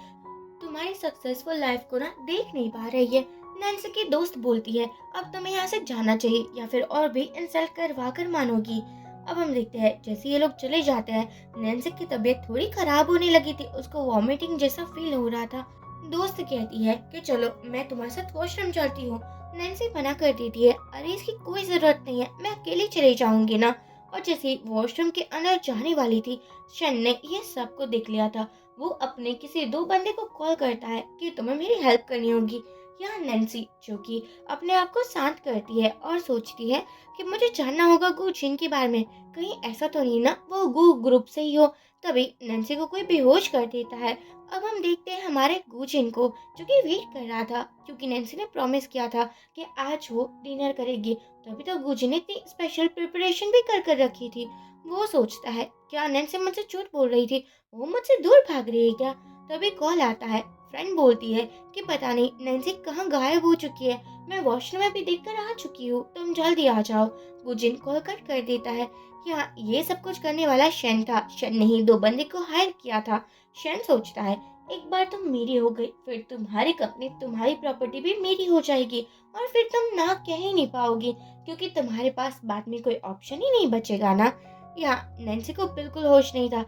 तुम्हारी सक्सेसफुल लाइफ को ना देख नहीं पा रही है। नैन्सी की दोस्त बोलती है, अब तुम्हें यहाँ से जाना चाहिए, या फिर और भी इंसल्ट करवा कर मानोगी। अब हम देखते हैं जैसे ये लोग चले जाते हैं, नैन्सी की तबीयत थोड़ी खराब होने लगी थी, उसको वॉमिटिंग जैसा फील हो रहा था। दोस्त कहती है कि चलो मैं तुम्हारे साथ वॉशरूम चलती हूँ। नैन्सी मना कर देती है, अरे इसकी कोई जरूरत नहीं है, मैं अकेली चली जाऊंगी ना। और जैसे ही वॉशरूम के अंदर जाने वाली थी, शन ने ये सब को देख लिया था। वो अपने किसी दो बंदे को कॉल करता है कि तुम्हें मेरी हेल्प करनी होगी। यहाँ नैन्सी, जो कि अपने आप को शांत करती है और सोचती है कि मुझे जानना होगा गु जिन के बारे में, कहीं ऐसा तो नहीं ना वो गु ग्रुप से ही हो। तभी नैन्सी को कोई बेहोश कर देता है। अब हम देखते हैं हमारे गु जिन को, जो कि वेट कर रहा था, क्योंकि नैन्सी ने प्रॉमिस किया था कि आज वो डिनर करेगी। तभी तो गु जिन ने इतनी स्पेशल प्रिपरेशन भी कर कर रखी थी। वो सोचता है, क्या नैन्सी मुझसे झूठ बोल रही थी, वो मुझसे दूर भाग रही है क्या। तभी कॉल आता है। फ्रेंड बोलती है कि पता नहीं नैन्सी कहाँ गायब हो चुकी है, मैं वॉशरूम में भी देख कर आ चुकी हूँ, तुम जल्दी आ जाओ। गुजिन कॉल कट कर देता है। यहाँ ये सब कुछ करने वाला शन था। शन ने ही दो बंदे को हायर किया था। शन सोचता है, एक बार तुम मेरी हो गई, फिर तुम्हारी कंपनी, तुम्हारी प्रॉपर्टी भी मेरी हो जाएगी, और फिर तुम ना कह ही नहीं पाओगी, क्योंकि तुम्हारे पास बाद में कोई ऑप्शन ही नहीं बचेगा ना। यहाँ नैन्सी को बिल्कुल होश नहीं था।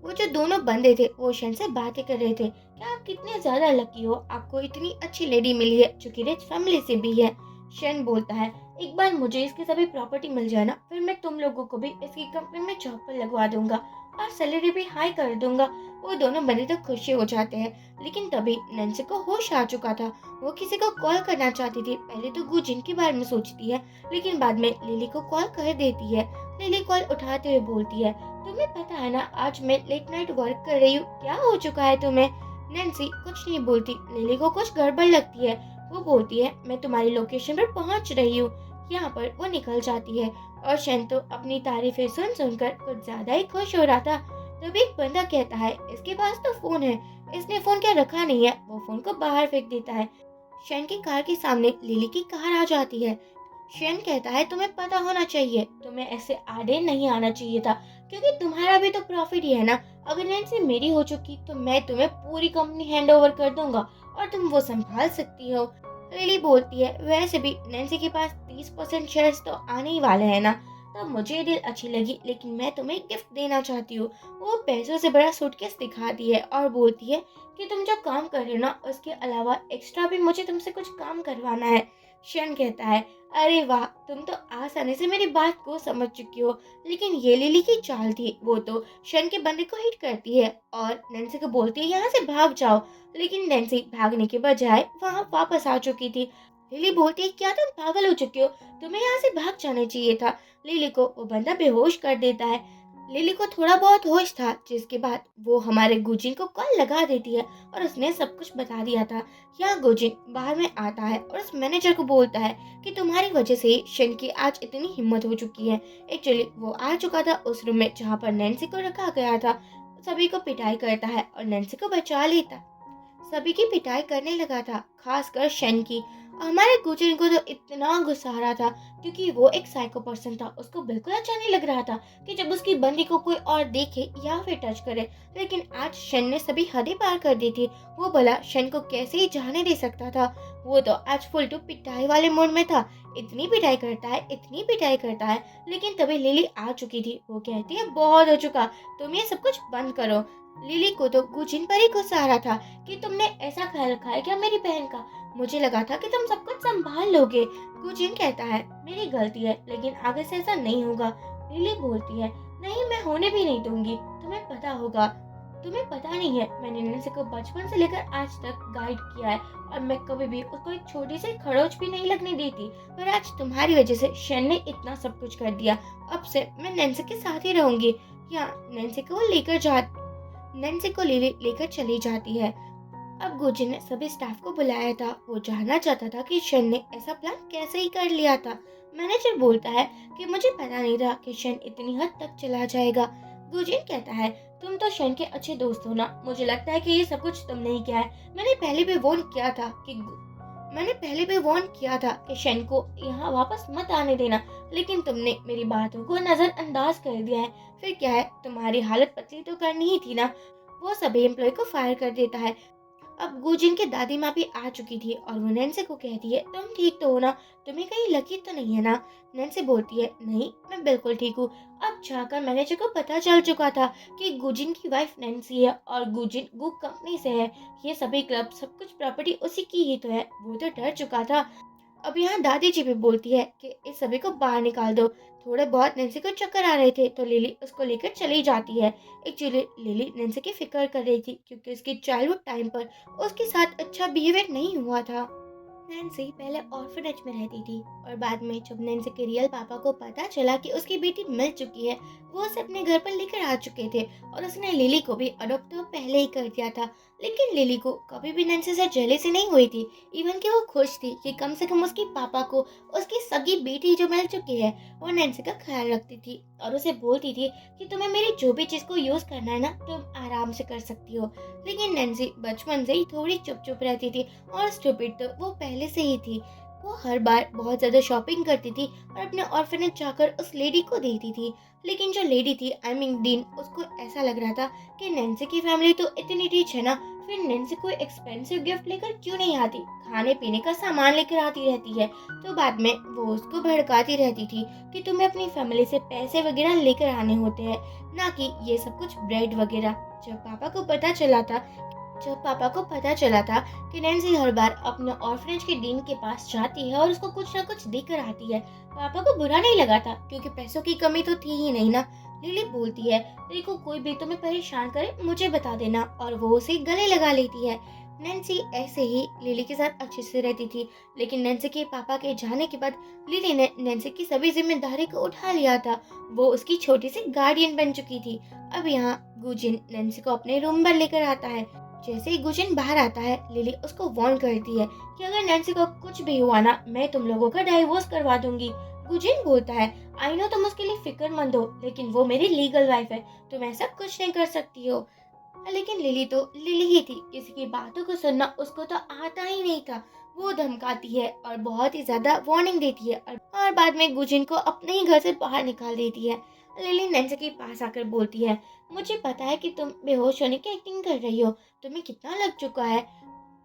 वो जो दोनों बंदे थे वो शन से बातें कर रहे थे कि आप कितने ज्यादा लकी हो, आपको इतनी अच्छी लेडी मिली है जो कि रिच फैमिली से भी है। शन बोलता है, एक बार मुझे इसकी सभी प्रॉपर्टी मिल जाए ना, फिर मैं तुम लोगों को भी इसकी कंपनी में जॉब पर लगवा दूंगा और सैलरी भी हाई कर दूंगा। वो दोनों बंदे तो खुशी हो जाते हैं, लेकिन तभी नैन्सी को होश आ चुका था। वो किसी को कॉल करना चाहती थी। पहले तो गु जिन के बारे में सोचती है, लेकिन बाद में लिली को कॉल कर देती है। लिली कॉल उठाते हुए बोलती है, तुम्हें पता है ना आज मैं लेट नाइट वर्क कर रही हूँ, क्या हो चुका है तुम्हें। नैन्सी कुछ नहीं बोलती। लिली को कुछ गड़बड़ लगती है। वो बोलती है, मैं तुम्हारी लोकेशन पर पहुंच रही हूँ। यहाँ पर वो निकल जाती है, और शन तो अपनी तारीफें सुन सुनकर कुछ ज्यादा ही खुश हो रहा था। तभी एक बंदा कहता है, इसके पास तो फोन है, इसने फोन क्या रखा नहीं है। वो फोन को बाहर फेंक देता है। शन की कार के सामने लिली की कार आ जाती है। शन कहता है, तुम्हें पता होना चाहिए, तुम्हें ऐसे आड़े नहीं आना चाहिए था, क्योंकि तुम्हारा भी तो प्रॉफिट ही है ना। अगर नैन्सी मेरी हो चुकी तो मैं तुम्हें पूरी कंपनी हैंड ओवर कर दूंगा, और तुम वो संभाल सकती हो। लिली बोलती है, वैसे भी नैन्सी के पास 30% शेयर्स तो आने ही वाले हैं ना, तो मुझे ये डील अच्छी लगी, लेकिन मैं तुम्हें गिफ्ट देना चाहती हूँ। वो पैसों से बड़ा सूटकेस दिखाती है और बोलती है कि तुम जो काम कर रहे हो ना, उसके अलावा एक्स्ट्रा भी मुझे तुमसे कुछ काम करवाना है। शन कहता है, अरे वाह, तुम तो आसानी से मेरी बात को समझ चुकी हो। लेकिन ये लिली की चाल थी। वो तो शन के बंदे को हिट करती है और नैन्सी को बोलती है, यहाँ से भाग जाओ। लेकिन नैन्सी भागने के बजाय वहाँ वापस आ चुकी थी। लिली बोलती है, क्या तुम पागल हो चुके हो, तुम्हें यहाँ से भाग जाना चाहिए था। लिली को वो बंदा बेहोश कर देता है। लिली को थोड़ा बहुत होश था, जिसके बाद वो हमारे गुजिन को कॉल लगा देती है और उसने सब कुछ बता दिया था। यहाँ गुजिन बाहर में आता है और उस मैनेजर को बोलता है कि तुम्हारी वजह से ही शन की आज इतनी हिम्मत हो चुकी है। एक्चुअली वो आ चुका था उस रूम में जहाँ पर नैन्सी को रखा गया था। सभी को पिटाई करता है और नैन्सी को बचा लेता। सभी की पिटाई करने लगा था, खासकर शन की। हमारे गुजर को तो इतना गुस्सा आ रहा था, क्योंकि वो एक साइको पर्सन था। उसको बिल्कुल अच्छा नहीं लग रहा था कि जब उसकी बंदी को कोई और देखे या फिर टच करे। लेकिन आज शन ने सभी हदें पार कर दी थी। वो भला शन को कैसे ही जाने दे सकता था। वो तो आज फुल टू पिटाई वाले मूड में था। इतनी पिटाई करता है, इतनी पिटाई करता है। लेकिन तभी लिली आ चुकी थी। वो कहती है, बहुत हो चुका, तुम ये सब कुछ बंद करो। लिली को तो गुजिन पर ही गुस्सा आ रहा था कि तुमने ऐसा ख्याल रखा है क्या मेरी बहन का, मुझे लगा था कि तुम सब कुछ संभाल लोगे। गुजिन कहता है, मेरी गलती है, लेकिन आगे से ऐसा नहीं होगा। लिली बोलती है, नहीं, मैं होने भी नहीं दूंगी। तुम्हें पता होगा, तुम्हें पता नहीं है, मैंने नैन्सी को बचपन से लेकर आज तक गाइड किया है, और मैं कभी भी उसको एक छोटी सी खरोच भी नहीं लगने देती। पर आज तुम्हारी वजह से शन ने इतना सब कुछ कर दिया। अब से मैं नैन्सी के साथ ही रहूंगी। यहाँ नैन्सी को लिली लेकर चली जाती है। अब गुजिन ने सभी स्टाफ को बुलाया था। वो जानना चाहता था कि शन ने ऐसा प्लान कैसे ही कर लिया था। मैनेजर बोलता है कि मुझे पता नहीं था कि शन इतनी हद तक चला जाएगा। गुजिन कहता है, तुम तो शन के अच्छे दोस्त हो ना, मुझे लगता है कि ये सब कुछ तुमने ही किया है। मैंने पहले भी वार्न किया था कि शन को यहाँ वापस मत आने देना, लेकिन तुमने मेरी बातों को नजरअंदाज कर दिया है। फिर क्या है, तुम्हारी हालत पतली तो करनी ही थी ना। वो सभी एम्प्लॉय को फायर कर देता है। अब गुजिन की दादी माँ भी आ चुकी थी और वो नैन्सी को कहती है, तुम ठीक तो हो ना, तुम्हें कहीं लगी तो नहीं है ना। नैन्सी बोलती है, नहीं मैं बिल्कुल ठीक हूँ। अब जाकर मैनेजर को पता चल चुका था कि गुजिन की वाइफ नैन्सी है और गुजिन गुक कंपनी से है। ये सभी क्लब सब कुछ प्रॉपर्टी उसी की ही तो है। वो तो डर चुका था। अब यहाँ दादी जी भी बोलती है कि इस सभी को बाहर निकाल दो। थोड़े बहुत नैन्सी को चक्कर आ रहे थे तो लिली उसको लेकर चली जाती है। एक्चुअली लिली नैन्सी की फिक्र कर रही थी क्योंकि उसकी चाइल्डहुड टाइम पर उसके साथ अच्छा बिहेवियर नहीं हुआ था। नैन्सी पहले ऑर्फनेज में रहती थी और बाद में जब नैन्सी के रियल पापा को पता चला कि उसकी बेटी मिल चुकी है, वो उसे अपने घर पर लेकर आ चुके थे और उसने लिली को भी अडॉप्ट तो पहले ही कर दिया था। लेकिन लिली को कभी भी नैन्सी से जेलसी नहीं हुई थी। इवन कि वो खुश थी कि कम से कम उसके पापा को उसकी सगी बेटी जो मिल चुकी है वो नैन्सी का ख्याल रखती थी और उसे बोलती थी कि तुम्हें मेरी जो भी चीज को यूज करना है ना, तुम आराम से कर सकती हो। लेकिन नैन्सी बचपन से ही थोड़ी चुप चुप रहती थी और स्टूपिड तो वो पहले से ही थी। वो हर बार बहुत ज्यादा शॉपिंग करती थी और अपने ऑर्फनेज जाकर उस लेडी को देती थी। लेकिन जो लेडी थी, आई मीन डीन, उसको ऐसा लग रहा था कि नैन्सी की फैमिली तो इतनी रिच है ना, फिर नैन्सी कोई एक्सपेंसिव गिफ्ट लेकर क्यों नहीं आती, खाने पीने का सामान लेकर आती रहती है। तो बाद में वो उसको भड़काती रहती थी कि तुम्हें अपनी फैमिली से पैसे वगैरह लेकर आने होते हैं, ना कि ये सब कुछ ब्रेड वगैरह। जब पापा को पता चला था कि नैन्सी हर बार अपने ऑर्फनेज के डीन के पास जाती है और उसको कुछ ना कुछ देकर आती है, पापा को बुरा नहीं लगा था क्योंकि पैसों की कमी तो थी ही नहीं ना। लिली बोलती है, देखो कोई भी तुम्हें परेशान करे मुझे बता देना, और वो उसे गले लगा लेती है। नैन्सी ऐसे ही लिली के साथ अच्छे से रहती थी, लेकिन नैन्सी के पापा के जाने के बाद लिली ने नैन्सी की सभी जिम्मेदारी को उठा लिया था। वो उसकी छोटी सी गार्डियन बन चुकी थी। अब यहाँ गुजिन नैन्सी को अपने रूम पर लेकर आता है। जैसे ही गुजिन बाहर आता है, लिली उसको वार्न करती है कि अगर नैन्सी को कुछ भी हुआ ना, मैं तुम लोगों का डाइवोर्स करवा दूंगी। गुजिन बोलता है, आई नो तुम उसके लिए फिक्रमंद हो, लेकिन वो मेरी लीगल वाइफ है, तुम ऐसा कुछ नहीं कर सकती हो। लेकिन लिली तो लिली ही थी, किसी की बातों को सुनना उसको तो आता ही नहीं था। वो धमकाती है और बहुत ही ज्यादा वार्निंग देती है और बाद में गुजिन को अपने ही घर से बाहर निकाल देती है। लिली नैन्सी के पास आकर बोलती है, मुझे पता है कि तुम बेहोश होने की एक्टिंग कर रही हो, तुम्हें कितना लग चुका है,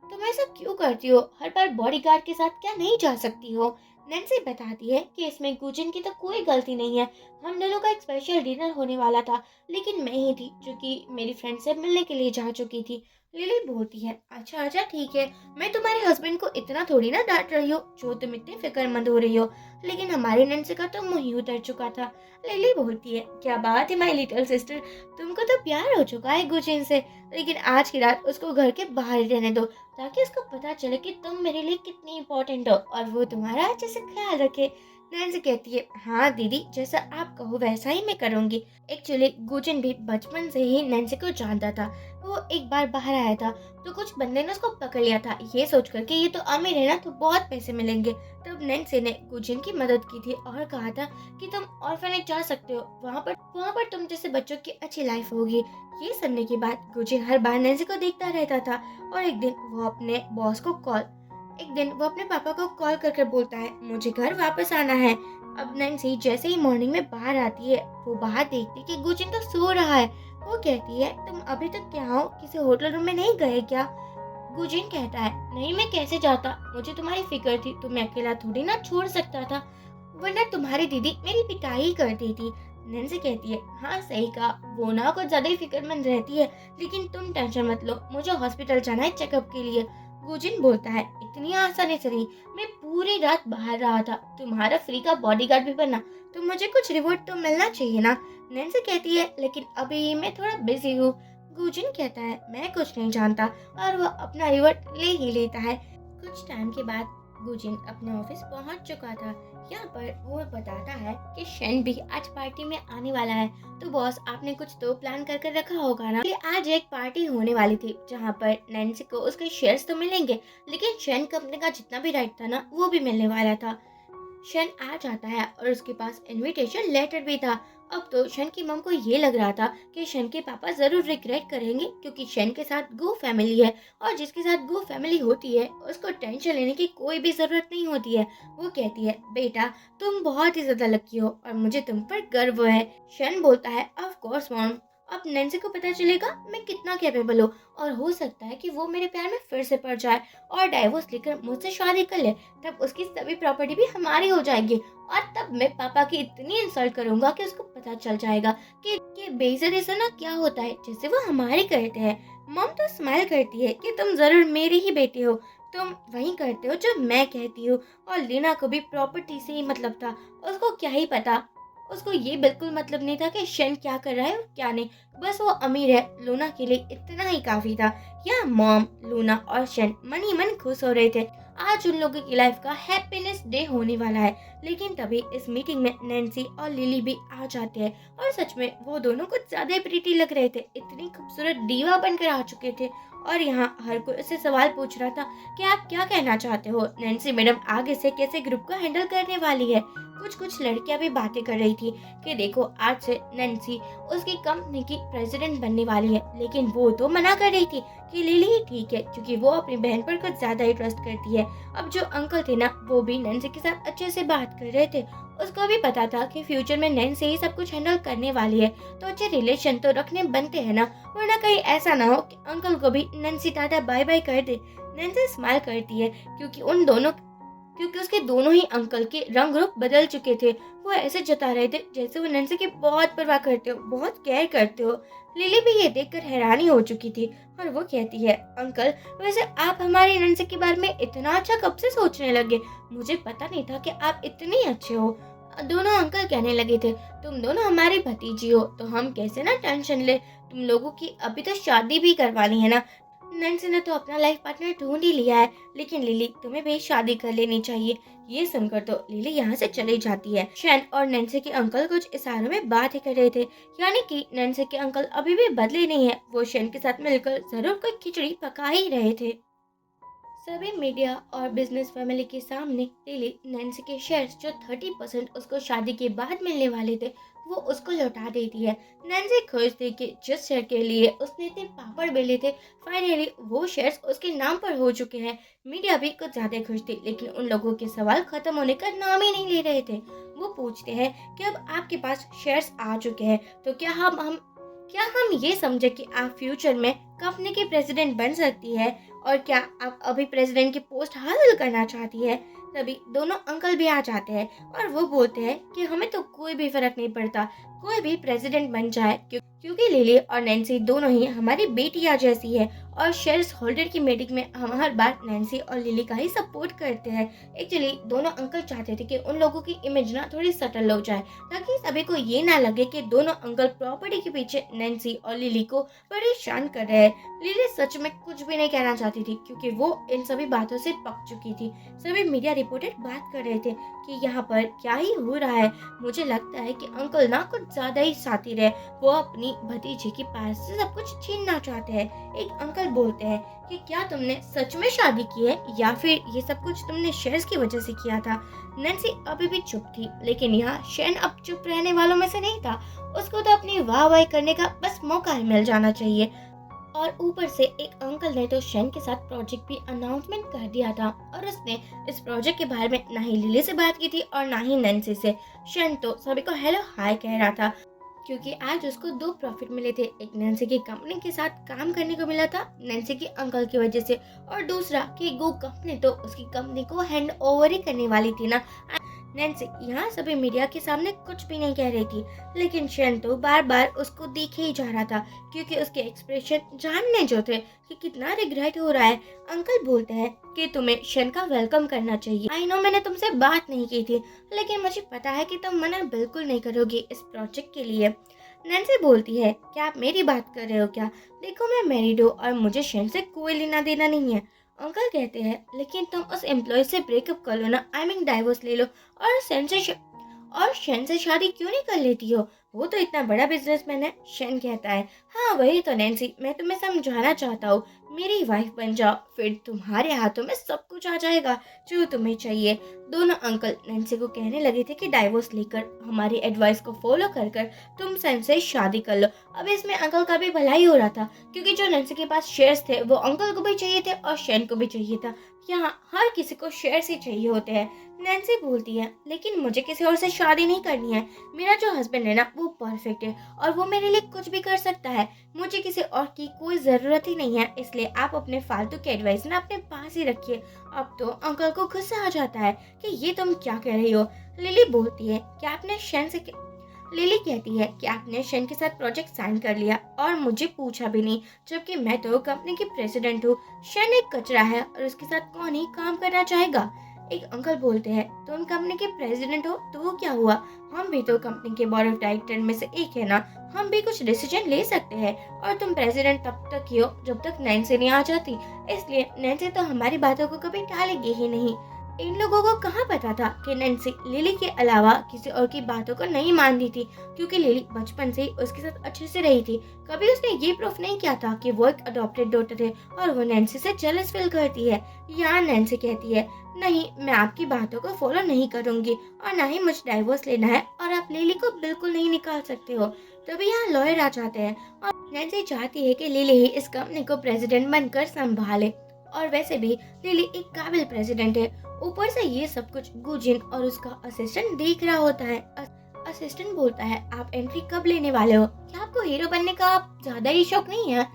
तुम ऐसा क्यों करती हो, हर बार बॉडीगार्ड के साथ क्या नहीं जा सकती हो। नैन्सी बताती है कि इसमें गुजिन की तो कोई गलती नहीं है, हम दोनों का एक स्पेशल डिनर होने वाला था, लेकिन मैं ही थी जो कि मेरी फ्रेंड से मिलने के लिए जा चुकी थी। लिली बोलती है, अच्छा अच्छा ठीक है, मैं तुम्हारे हस्बैंड को इतना थोड़ी ना डांट रही हूँ जो तुम इतने फिक्रमंद हो रही हो, लेकिन हमारी नैन्सी का तो मुंह ही उतर चुका था। लिली बोलती है, क्या बात है माय लिटिल सिस्टर, तुमको तो प्यार हो चुका है गुजिन से, लेकिन आज की रात उसको घर के बाहर ही रहने दो ताकि उसको पता चले कि तुम मेरे लिए कितनी इम्पोर्टेंट हो और वो तुम्हारा अच्छे से ख्याल रखे। नैन्सी कहती है, हाँ दीदी, जैसा आप कहो वैसा ही मैं करूंगी। एक्चुअली गुजिन भी बचपन से ही नैन्सी को जानता था। वो एक बार बाहर आया था तो कुछ बंदे ने उसको पकड़ लिया था, ये सोचकर कि ये तो अमीर है ना तो बहुत पैसे मिलेंगे। तब नैन्सी ने गुजिन की मदद की थी और कहा था कि तुम ऑर्फनेज जा सकते हो, वहाँ पर तुम जैसे बच्चों की अच्छी लाइफ होगी। ये सुनने के बाद गुजिन हर बार नैन्सी को देखता रहता था और एक दिन वो अपने पापा को कॉल कर बोलता है, मुझे घर वापस आना है। अब नैन्सी जैसे ही मॉर्निंग में बाहर आती है, वो बाहर देखती कि गुजिन तो सो रहा है। वो कहती है, तुम अभी तक क्या हो, किसी होटल रूम में नहीं गए क्या? गुजिन कहता है, नहीं मैं कैसे जाता, मुझे तुम्हारी फिक्र थी, तुम्हें अकेला थोड़ी ना छोड़ सकता था, वरना तुम्हारी दीदी मेरी पिटाई ही कर देती। नैन्सी कहती है, हाँ सही कहा, वो ना कुछ ज्यादा ही फिक्रमंद रहती है, लेकिन तुम टेंशन मत लो, मुझे हॉस्पिटल जाना है चेकअप के लिए। गुजिन बोलता है, इतनी आसानी से नहीं, मैं पूरी रात बाहर रहा था, तुम्हारा फ्री का बॉडीगार्ड भी बना, तो मुझे कुछ रिवॉर्ड तो मिलना चाहिए ना। नैन्सी कहती है, लेकिन अभी मैं थोड़ा बिजी हूँ। गुजिन कहता है, मैं कुछ नहीं जानता, और वो अपना रिवॉर्ड ले ही लेता है। कुछ टाइम के बाद गुजिन अपने ऑफिस पहुंच चुका था। यहाँ पर वो बताता है कि शेन भी आज पार्टी में आने वाला है। तो बॉस, आपने कुछ तो प्लान कर कर रखा होगा ना। इसलिए आज एक पार्टी होने वाली थी जहाँ पर नैन्सी को उसके शेयर्स तो मिलेंगे, लेकिन शेन कंपनी का जितना भी राइट था ना वो भी मिलने वाला था। शन आ जाता है और उसके पास इनविटेशन लेटर भी था। अब तो शन की मम को ये लग रहा था कि शन के पापा जरूर रिग्रेट करेंगे, क्योंकि शन के साथ गो फैमिली है और जिसके साथ गो फैमिली होती है उसको टेंशन लेने की कोई भी जरूरत नहीं होती है। वो कहती है, बेटा तुम बहुत ही ज्यादा लकी हो और मुझे तुम पर गर्व है। शन बोलता है, ऑफ कोर्स मॉम, अब नैन्सी को पता चलेगा मैं कितना कैपेबल हूँ और हो सकता है कि वो मेरे प्यार में फिर से पड़ जाए और डाइवोर्स लेकर मुझसे शादी कर ले। तब उसकी सभी प्रॉपर्टी भी हमारी हो जाएगी और तब मैं पापा की इतनी इंसल्ट करूंगा कि उसको पता चल जाएगा कि बेइज्जती से ना क्या होता है, जैसे वो हमारे करते हैं। मम तो स्माइल करती है कि तुम जरूर मेरी ही बेटी हो, तुम वही करते हो जो मैं कहती हूँ। और लीना को भी प्रॉपर्टी से ही मतलब था, उसको क्या ही पता। उसको ये बिल्कुल मतलब नहीं था कि शन क्या कर रहा है और क्या नहीं, बस वो अमीर है, लूना के लिए इतना ही काफी था। या मॉम, लूना और शन मन ही मन खुश हो रहे थे। आज उन लोगों की लाइफ का हैप्पीनेस डे होने वाला है। लेकिन तभी इस मीटिंग में नैन्सी और लिली भी आ जाते हैं और सच में वो दोनों कुछ ज्यादा प्रीटी लग रहे थे, इतनी खूबसूरत दीवा बनकर आ चुके थे। और यहाँ हर कोई उससे सवाल पूछ रहा था कि आप क्या कहना चाहते हो, नैन्सी मैडम आगे से कैसे ग्रुप को हैंडल करने वाली है। कुछ कुछ लड़कियां भी बातें कर रही थी कि देखो आज से नैन्सी उसकी कंपनी की प्रेसिडेंट बनने वाली है, लेकिन वो तो मना कर रही थी कि लिली ही ठीक है, क्योंकि वो अपनी बहन पर कुछ ज्यादा ही ट्रस्ट करती है। अब जो अंकल थे ना वो भी नैन्सी के साथ अच्छे से बात कर रहे थे। उसको भी पता था कि फ्यूचर में नैन्सी ही सब कुछ हैंडल करने वाली है, तो अच्छे रिलेशन तो रखने बनते हैं ना, वरना कहीं ऐसा ना हो कि अंकल को भी नैन्सी टाटा बाय बाय कर दे। नैन्सी स्माइल करती है क्योंकि उसके दोनों ही अंकल के रंग रूप बदल चुके थे। वो ऐसे जता रहे थे जैसे वो नैन्सी की बहुत परवाह करते हो, बहुत केयर करते हो। लिली भी ये देखकर हैरानी हो चुकी थी और वो कहती है, अंकल वैसे आप हमारी नैन्सी के बारे में इतना अच्छा कब से सोचने लगे, मुझे पता नहीं था कि आप इतनी अच्छे हो। दोनों अंकल कहने लगे थे, तुम दोनों हमारी भतीजी हो तो हम कैसे ना टेंशन ले, तुम लोगों की अभी तो शादी भी करवानी है ना। नैन्सी ने तो अपना लाइफ पार्टनर ढूंढ ही लिया है, लेकिन लिली तुम्हें भी शादी कर लेनी चाहिए। ये सुनकर तो लिली यहाँ से चली जाती है। शैन और नैन्सी के अंकल कुछ इशारों में बात ही कर रहे थे, यानी कि नैन्सी के अंकल अभी भी बदले नहीं है, वो शैन के साथ मिलकर जरूर कोई खिचड़ी पका ही रहे थे। सभी मीडिया और बिजनेस फैमिली के सामने लिली नैन्सी के शेयर्स जो 30% उसको शादी के बाद मिलने वाले थे वो उसको लौटा देती है। नैन्सी खुश थी कि जिस शेयर के लिए उसने इतने पापड़ बेले थे फाइनली वो शेयर्स उसके नाम पर हो चुके हैं। मीडिया भी कुछ ज्यादा खुश थी, लेकिन उन लोगों के सवाल खत्म होने का नाम ही नहीं ले रहे थे। वो पूछते हैं कि अब आपके पास शेयर्स आ चुके हैं तो क्या हम ये समझे कि आप फ्यूचर में कंपनी की प्रेसिडेंट बन सकती है, और क्या आप अभी प्रेसिडेंट की पोस्ट हासिल करना चाहती है। तभी दोनों अंकल भी आ जाते हैं और वो बोलते हैं कि हमें तो कोई भी फर्क नहीं पड़ता, कोई भी प्रेसिडेंट बन जाए, क्योंकि लिली और नैन्सी दोनों ही हमारी बेटियां जैसी है और शेयर्स होल्डर की मीटिंग में हम हर बार नैन्सी और लिली का ही सपोर्ट करते हैं। एक्चुअली दोनों अंकल चाहते थे कि उन लोगों की इमेज ना थोड़ी सटल हो जाए, ताकि सभी को ये ना लगे कि दोनों अंकल प्रॉपर्टी के पीछे नैन्सी और लिली को परेशान कर रहे हैं। लिली सच में कुछ भी नहीं कहना चाहती थी, क्योंकि वो इन सभी बातों से पक चुकी थी। सभी मीडिया रिपोर्टर बात कर रहे थे कि यहाँ पर क्या ही हो रहा है। मुझे लगता है कि अंकल ना कुछ ज्यादा ही शातिर है, वो अपनी भतीजी के पास से सब कुछ छीनना चाहते हैं। एक अंकल बोलते हैं कि क्या तुमने सच में शादी की है या फिर ये सब कुछ तुमने शेयर्स की वजह से किया था। नैन्सी अभी भी चुप थी, लेकिन यहाँ शैन अब चुप रहने वालों में से नहीं था। उसको तो अपनी वाहवाही करने का बस मौका ही मिल जाना चाहिए। और ऊपर से एक अंकल ने तो शैन के साथ प्रोजेक्ट भी अनाउंसमेंट कर दिया था और उसने इस प्रोजेक्ट के बारे में ना ही लिली से बात की थी और ना ही नैन्सी से। शैन तो सभी को हेलो हाय कह रहा था, क्योंकि आज उसको दो प्रॉफिट मिले थे। एक नैन्सी की कंपनी के साथ काम करने को मिला था नैन्सी के अंकल की वजह से, और दूसरा कि गो कंपनी तो उसकी कंपनी को हैंड ओवर ही करने वाली थी ना। नैन्सी यहाँ सभी मीडिया के सामने कुछ भी नहीं कह रही थी, लेकिन शैन तो बार बार उसको देखे ही जा रहा था, क्योंकि उसके एक्सप्रेशन जानने जो थे कि कितना रिग्रेट हो रहा है। अंकल बोलते हैं कि तुम्हें शैन का वेलकम करना चाहिए। आई नो मैंने तुमसे बात नहीं की थी, लेकिन मुझे पता है कि तुम मना बिल्कुल नहीं करोगी इस प्रोजेक्ट के लिए। नैन्सी बोलती है, क्या आप मेरी बात कर रहे हो क्या? देखो मैं मैरिड हूँ और मुझे शैन से कोई लेना देना नहीं है। अंकल कहते हैं, लेकिन तुम उस एम्प्लॉय से ब्रेकअप कर लो ना, आई मीन डाइवोर्स ले लो और शन से शादी क्यों नहीं कर लेती हो? वो तो इतना बड़ा बिजनेसमैन है। शन कहता है, हाँ वही तो नैन्सी, मैं तुम्हें समझाना चाहता हूँ, मेरी वाइफ बन जाओ, फिर तुम्हारे हाथों में सब कुछ आ जाएगा जो तुम्हें चाहिए। दोनों अंकल नैन्सी को कहने लगे थे कि डाइवोर्स लेकर हमारी एडवाइस को फॉलो कर कर तुम शन से शादी कर लो। अब इसमें अंकल का भी भलाई हो रहा था, क्योंकि जो नैन्सी के पास शेयर्स थे वो अंकल को भी चाहिए थे और शन को भी चाहिए था। यहाँ हर किसी को शेयर्स ही चाहिए होते हैं। नैन्सी बोलती है, लेकिन मुझे किसी और से शादी नहीं करनी है। मेरा जो हस्बैंड है ना वो परफेक्ट है और वो मेरे लिए कुछ भी कर सकता है। मुझे किसी और की कोई ज़रूरत ही नहीं है, इसलिए आप अपने फालतू के एडवाइस ना अपने पास ही रखिए। अब तो अंकल को गुस्सा आ जाता है कि ये तुम क्या कह रही हो। लिली बोलती है कि आपने शन से लिली कहती है कि आपने शन के साथ प्रोजेक्ट साइन कर लिया और मुझे पूछा भी नहीं, जबकि मैं तो कंपनी की प्रेसिडेंट हूँ। शन एक कचरा है और उसके साथ कौन ही काम करना चाहेगा। एक अंकल बोलते हैं, तुम कंपनी के प्रेसिडेंट हो तो वो क्या हुआ, हम भी तो कंपनी के बोर्ड ऑफ डायरेक्टर में से एक है ना, हम भी कुछ डिसीजन ले सकते हैं। और तुम प्रेसिडेंट तब तक ही हो जब तक नैन्सी नहीं आ जाती, इसलिए नैन्सी तो हमारी बातों को कभी टालेगी ही नहीं। इन लोगों को कहाँ पता था कि नैन्सी लिली के अलावा किसी और की बातों को नहीं मानती थी, क्योंकि लिली बचपन से ही उसके साथ अच्छे से रही थी। कभी उसने ये प्रूफ नहीं किया था कि वो एक अडॉप्टेड डॉटर है और वो नैन्सी से जेलस फील करती है। यहाँ नैन्सी कहती है, नहीं मैं आपकी बातों को फॉलो नहीं करूंगी और ना ही मुझे डाइवोर्स लेना है और आप लिली को बिल्कुल नहीं निकाल सकते हो। तभी यहाँ लॉयर आ जाते हैं और नैन्सी चाहती है कि लिली ही इस कंपनी को प्रेसिडेंट बनकर संभाले, और वैसे भी लिली एक काबिल प्रेसिडेंट है। ऊपर से ये सब कुछ गुजिन और उसका असिस्टेंट देख रहा होता है। असिस्टेंट बोलता है, आप एंट्री कब लेने वाले हो, क्या आपको हीरो बनने का ज्यादा ही शौक नहीं है?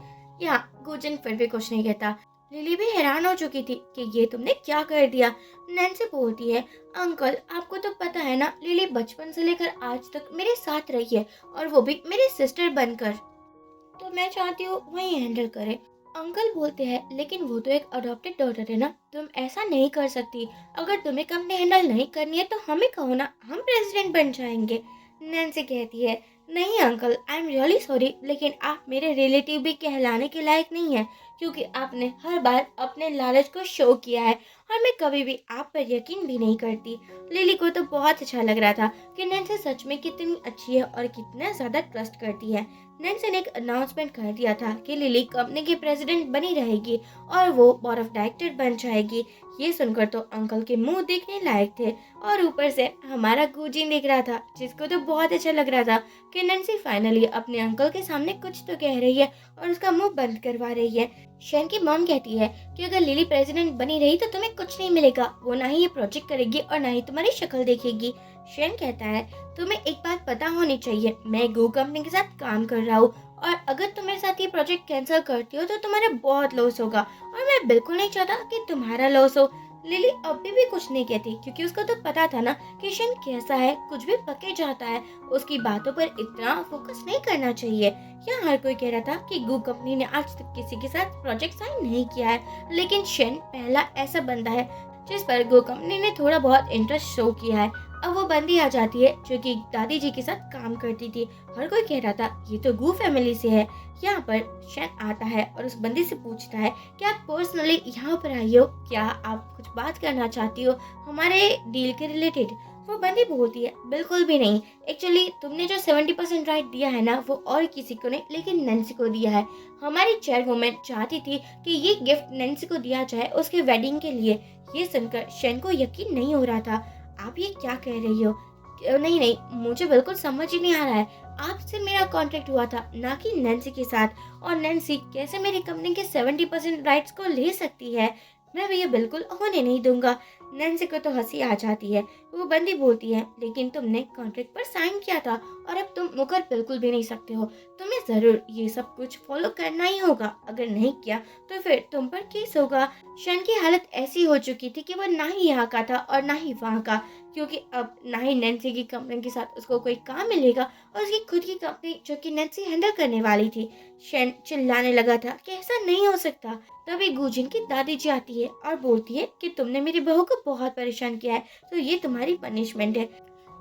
या गुजिन फिर भी कुछ नहीं कहता। लिली भी हैरान हो चुकी थी कि ये तुमने क्या कर दिया। नैन्सी बोलती है, अंकल आपको तो पता है ना, लिली बचपन से लेकर आज तक मेरे साथ रही है और वो भी मेरी सिस्टर बनकर, तो मैं चाहती हूँ वही हैंडल करे। अंकल बोलते हैं, लेकिन वो तो एक अडॉप्टेड डॉटर है ना, तुम ऐसा नहीं कर सकती। अगर तुम्हें कंपनी हैंडल नहीं करनी है तो हमें कहो ना, हम प्रेसिडेंट बन जाएंगे। नैन्सी कहती है, नहीं uncle I am really sorry, लेकिन आप मेरे रिलेटिव भी कहलाने के लायक नहीं है, क्योंकि आपने हर बार अपने लालच को शो किया है और मैं कभी भी आप पर यकीन भी नहीं करती। लिली को तो बहुत अच्छा लग रहा था कि नैन्सी सच में कितनी अच्छी है और कितना ज्यादा ट्रस्ट करती है। नैन्सी ने एक अनाउंसमेंट कर दिया था कि लिली कंपनी की प्रेसिडेंट बनी रहेगी और वो बोर्ड ऑफ डायरेक्टर बन जाएगी। ये सुनकर तो अंकल के मुंह देखने लायक थे और ऊपर से हमारा गुजिन दिख रहा था, जिसको तो बहुत अच्छा लग रहा था कि नैन्सी फाइनली अपने अंकल के सामने कुछ तो कह रही है और उसका मुंह बंद करवा रही है। शैन की मॉम कहती है कि अगर लिली प्रेसिडेंट बनी रही तो तुम्हें कुछ नहीं मिलेगा, वो ना ही ये प्रोजेक्ट करेगी और ना ही तुम्हारी शक्ल देखेगी। शैन कहता है, तुम्हें एक बात पता होनी चाहिए, मैं गो कंपनी के साथ काम कर रहा हूँ और अगर तुम मेरे साथ ये प्रोजेक्ट कैंसिल करती हो तो तुम्हारा बहुत लॉस होगा और मैं बिल्कुल नहीं चाहता कि तुम्हारा लॉस हो। लिली अभी भी कुछ नहीं कहती, क्योंकि उसको तो पता था ना कि शन कैसा है, कुछ भी पके जाता है, उसकी बातों पर इतना फोकस नहीं करना चाहिए। यहाँ हर कोई कह रहा था कि गो कंपनी ने आज तक किसी के साथ प्रोजेक्ट साइन नहीं किया है, लेकिन शन पहला ऐसा बंदा है जिस पर गो कंपनी ने थोड़ा बहुत इंटरेस्ट शो किया है। अब वो बंदी आ जाती है जो कि दादी जी के साथ काम करती थी। हर कोई कह रहा था ये तो गू फैमिली से है। यहाँ पर शैन आता है और उस बंदी से पूछता है कि आप पर्सनली यहाँ पर आई हो, क्या आप कुछ बात करना चाहती हो हमारे डील के रिलेटेड? वो बंदी बोलती है, बिल्कुल भी नहीं, एक्चुअली तुमने जो 70% राइट दिया है ना वो और किसी को नहीं लेकिन नैन्सी को दिया है। हमारी चेयरवुमेन चाहती थी कि ये गिफ्ट नैन्सी को दिया जाए उसके वेडिंग के लिए। ये सुनकर शैन को यकीन नहीं हो रहा था। आप ये क्या कह रही हो? नहीं नहीं, मुझे बिल्कुल समझ ही नहीं आ रहा है। आपसे मेरा कॉन्ट्रैक्ट हुआ था, ना कि नैन्सी के साथ, और नैन्सी कैसे मेरी कंपनी के 70% राइट्स को ले सकती है? मैं भी ये बिल्कुल होने नहीं दूंगा। नैन्सी को तो हंसी आ जाती है। वो बंदी बोलती है, लेकिन तुमने कॉन्ट्रैक्ट पर साइन किया था और अब तुम मुकर बिल्कुल भी नहीं सकते हो। तुम्हें जरूर ये सब कुछ फॉलो करना ही होगा, अगर नहीं किया तो फिर तुम पर केस होगा। शन की हालत ऐसी हो चुकी थी कि वो ना ही यहाँ का था और ना ही वहाँ का, क्योंकि अब ना ही नैन्सी की कंपनी के साथ उसको कोई काम मिलेगा और उसकी खुद की कंपनी जो कि नैन्सी हैंडल करने वाली थी। शन चिल्लाने लगा था कि ऐसा नहीं हो सकता। तभी गुजिन की दादी जी आती है और बोलती है कि तुमने मेरी बहू को बहुत परेशान किया है, तो ये तुम्हारी पनिशमेंट है।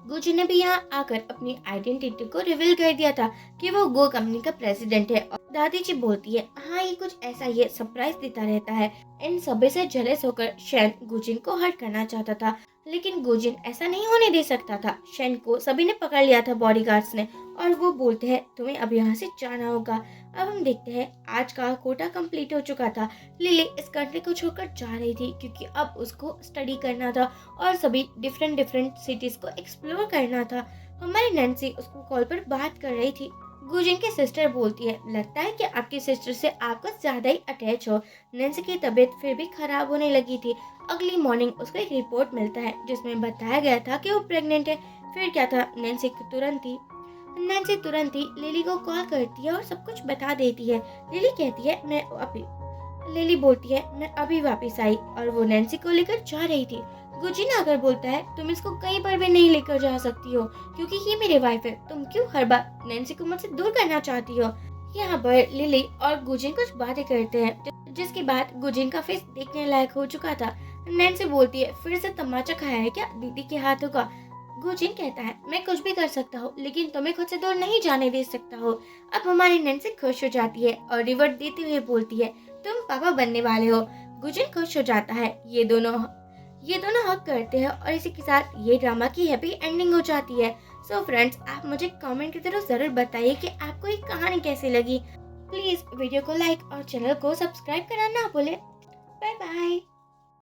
गुजिन ने भी यहाँ आकर अपनी आइडेंटिटी को रिवील कर दिया था कि वो गो कंपनी का प्रेसिडेंट है। और दादी जी बोलती है, हाँ ये कुछ ऐसा ही है, सरप्राइज देता रहता है। इन सभी से जेलस होकर शेन गुजिन को हर्ट करना चाहता था, लेकिन गुजिन ऐसा नहीं होने दे सकता था। शेन को सभी ने पकड़ लिया था, बॉडीगार्ड्स ने, और वो बोलते हैं तुम्हें अब यहाँ से जाना होगा। अब हम देखते हैं आज का कोटा कंप्लीट हो चुका था। लिली इस कंट्री को छोड़कर जा रही थी क्योंकि अब उसको स्टडी करना था और सभी डिफरेंट डिफरेंट सिटीज को एक्सप्लोर करना था। हमारी नैन्सी उसको कॉल पर बात कर रही थी। गुजिन की सिस्टर बोलती है, लगता है कि आपकी सिस्टर से आपको ज्यादा ही अटैच हो। नैन्सी की तबीयत फिर भी खराब होने लगी थी। अगली मॉर्निंग उसको एक रिपोर्ट मिलता है जिसमें बताया गया था कि वो प्रेग्नेंट है। फिर क्या था, नैन्सी तुरंत ही लिली को कॉल करती है और सब कुछ बता देती है। लिली कहती है लिली बोलती है मैं अभी वापस आई, और वो नैन्सी को लेकर जा रही थी। गुजिन आकर बोलता है तुम इसको कहीं पर भी नहीं लेकर जा सकती हो क्योंकि ये मेरी वाइफ है। तुम क्यों हर बार नैन्सी को मुझसे दूर करना चाहती हो। यहाँ पर लिली और गुजिन कुछ बातें करते हैं जिसके बाद गुजिन का फेस देखने लायक हो चुका था। नैन्सी बोलती है फिर से तमाचा खाया है क्या दीदी के हाथों का। गुजिन कहता है मैं कुछ भी कर सकता हूँ लेकिन तुम्हें खुद से दूर नहीं जाने दे सकता हो। अब हमारी नैन्सी खुश हो जाती है और रिवर्ट देते हुए बोलती है तुम पापा बनने वाले हो। गुजिन खुश हो जाता है। ये दोनों हक करते हैं और इसी के साथ ये ड्रामा की हैप्पी एंडिंग हो जाती है। सो फ्रेंड्स, आप मुझे कमेंट की तरफ जरूर बताइए कि आपको ये कहानी कैसी लगी। प्लीज वीडियो को लाइक और चैनल को सब्सक्राइब करना ना भूलें। Bye bye.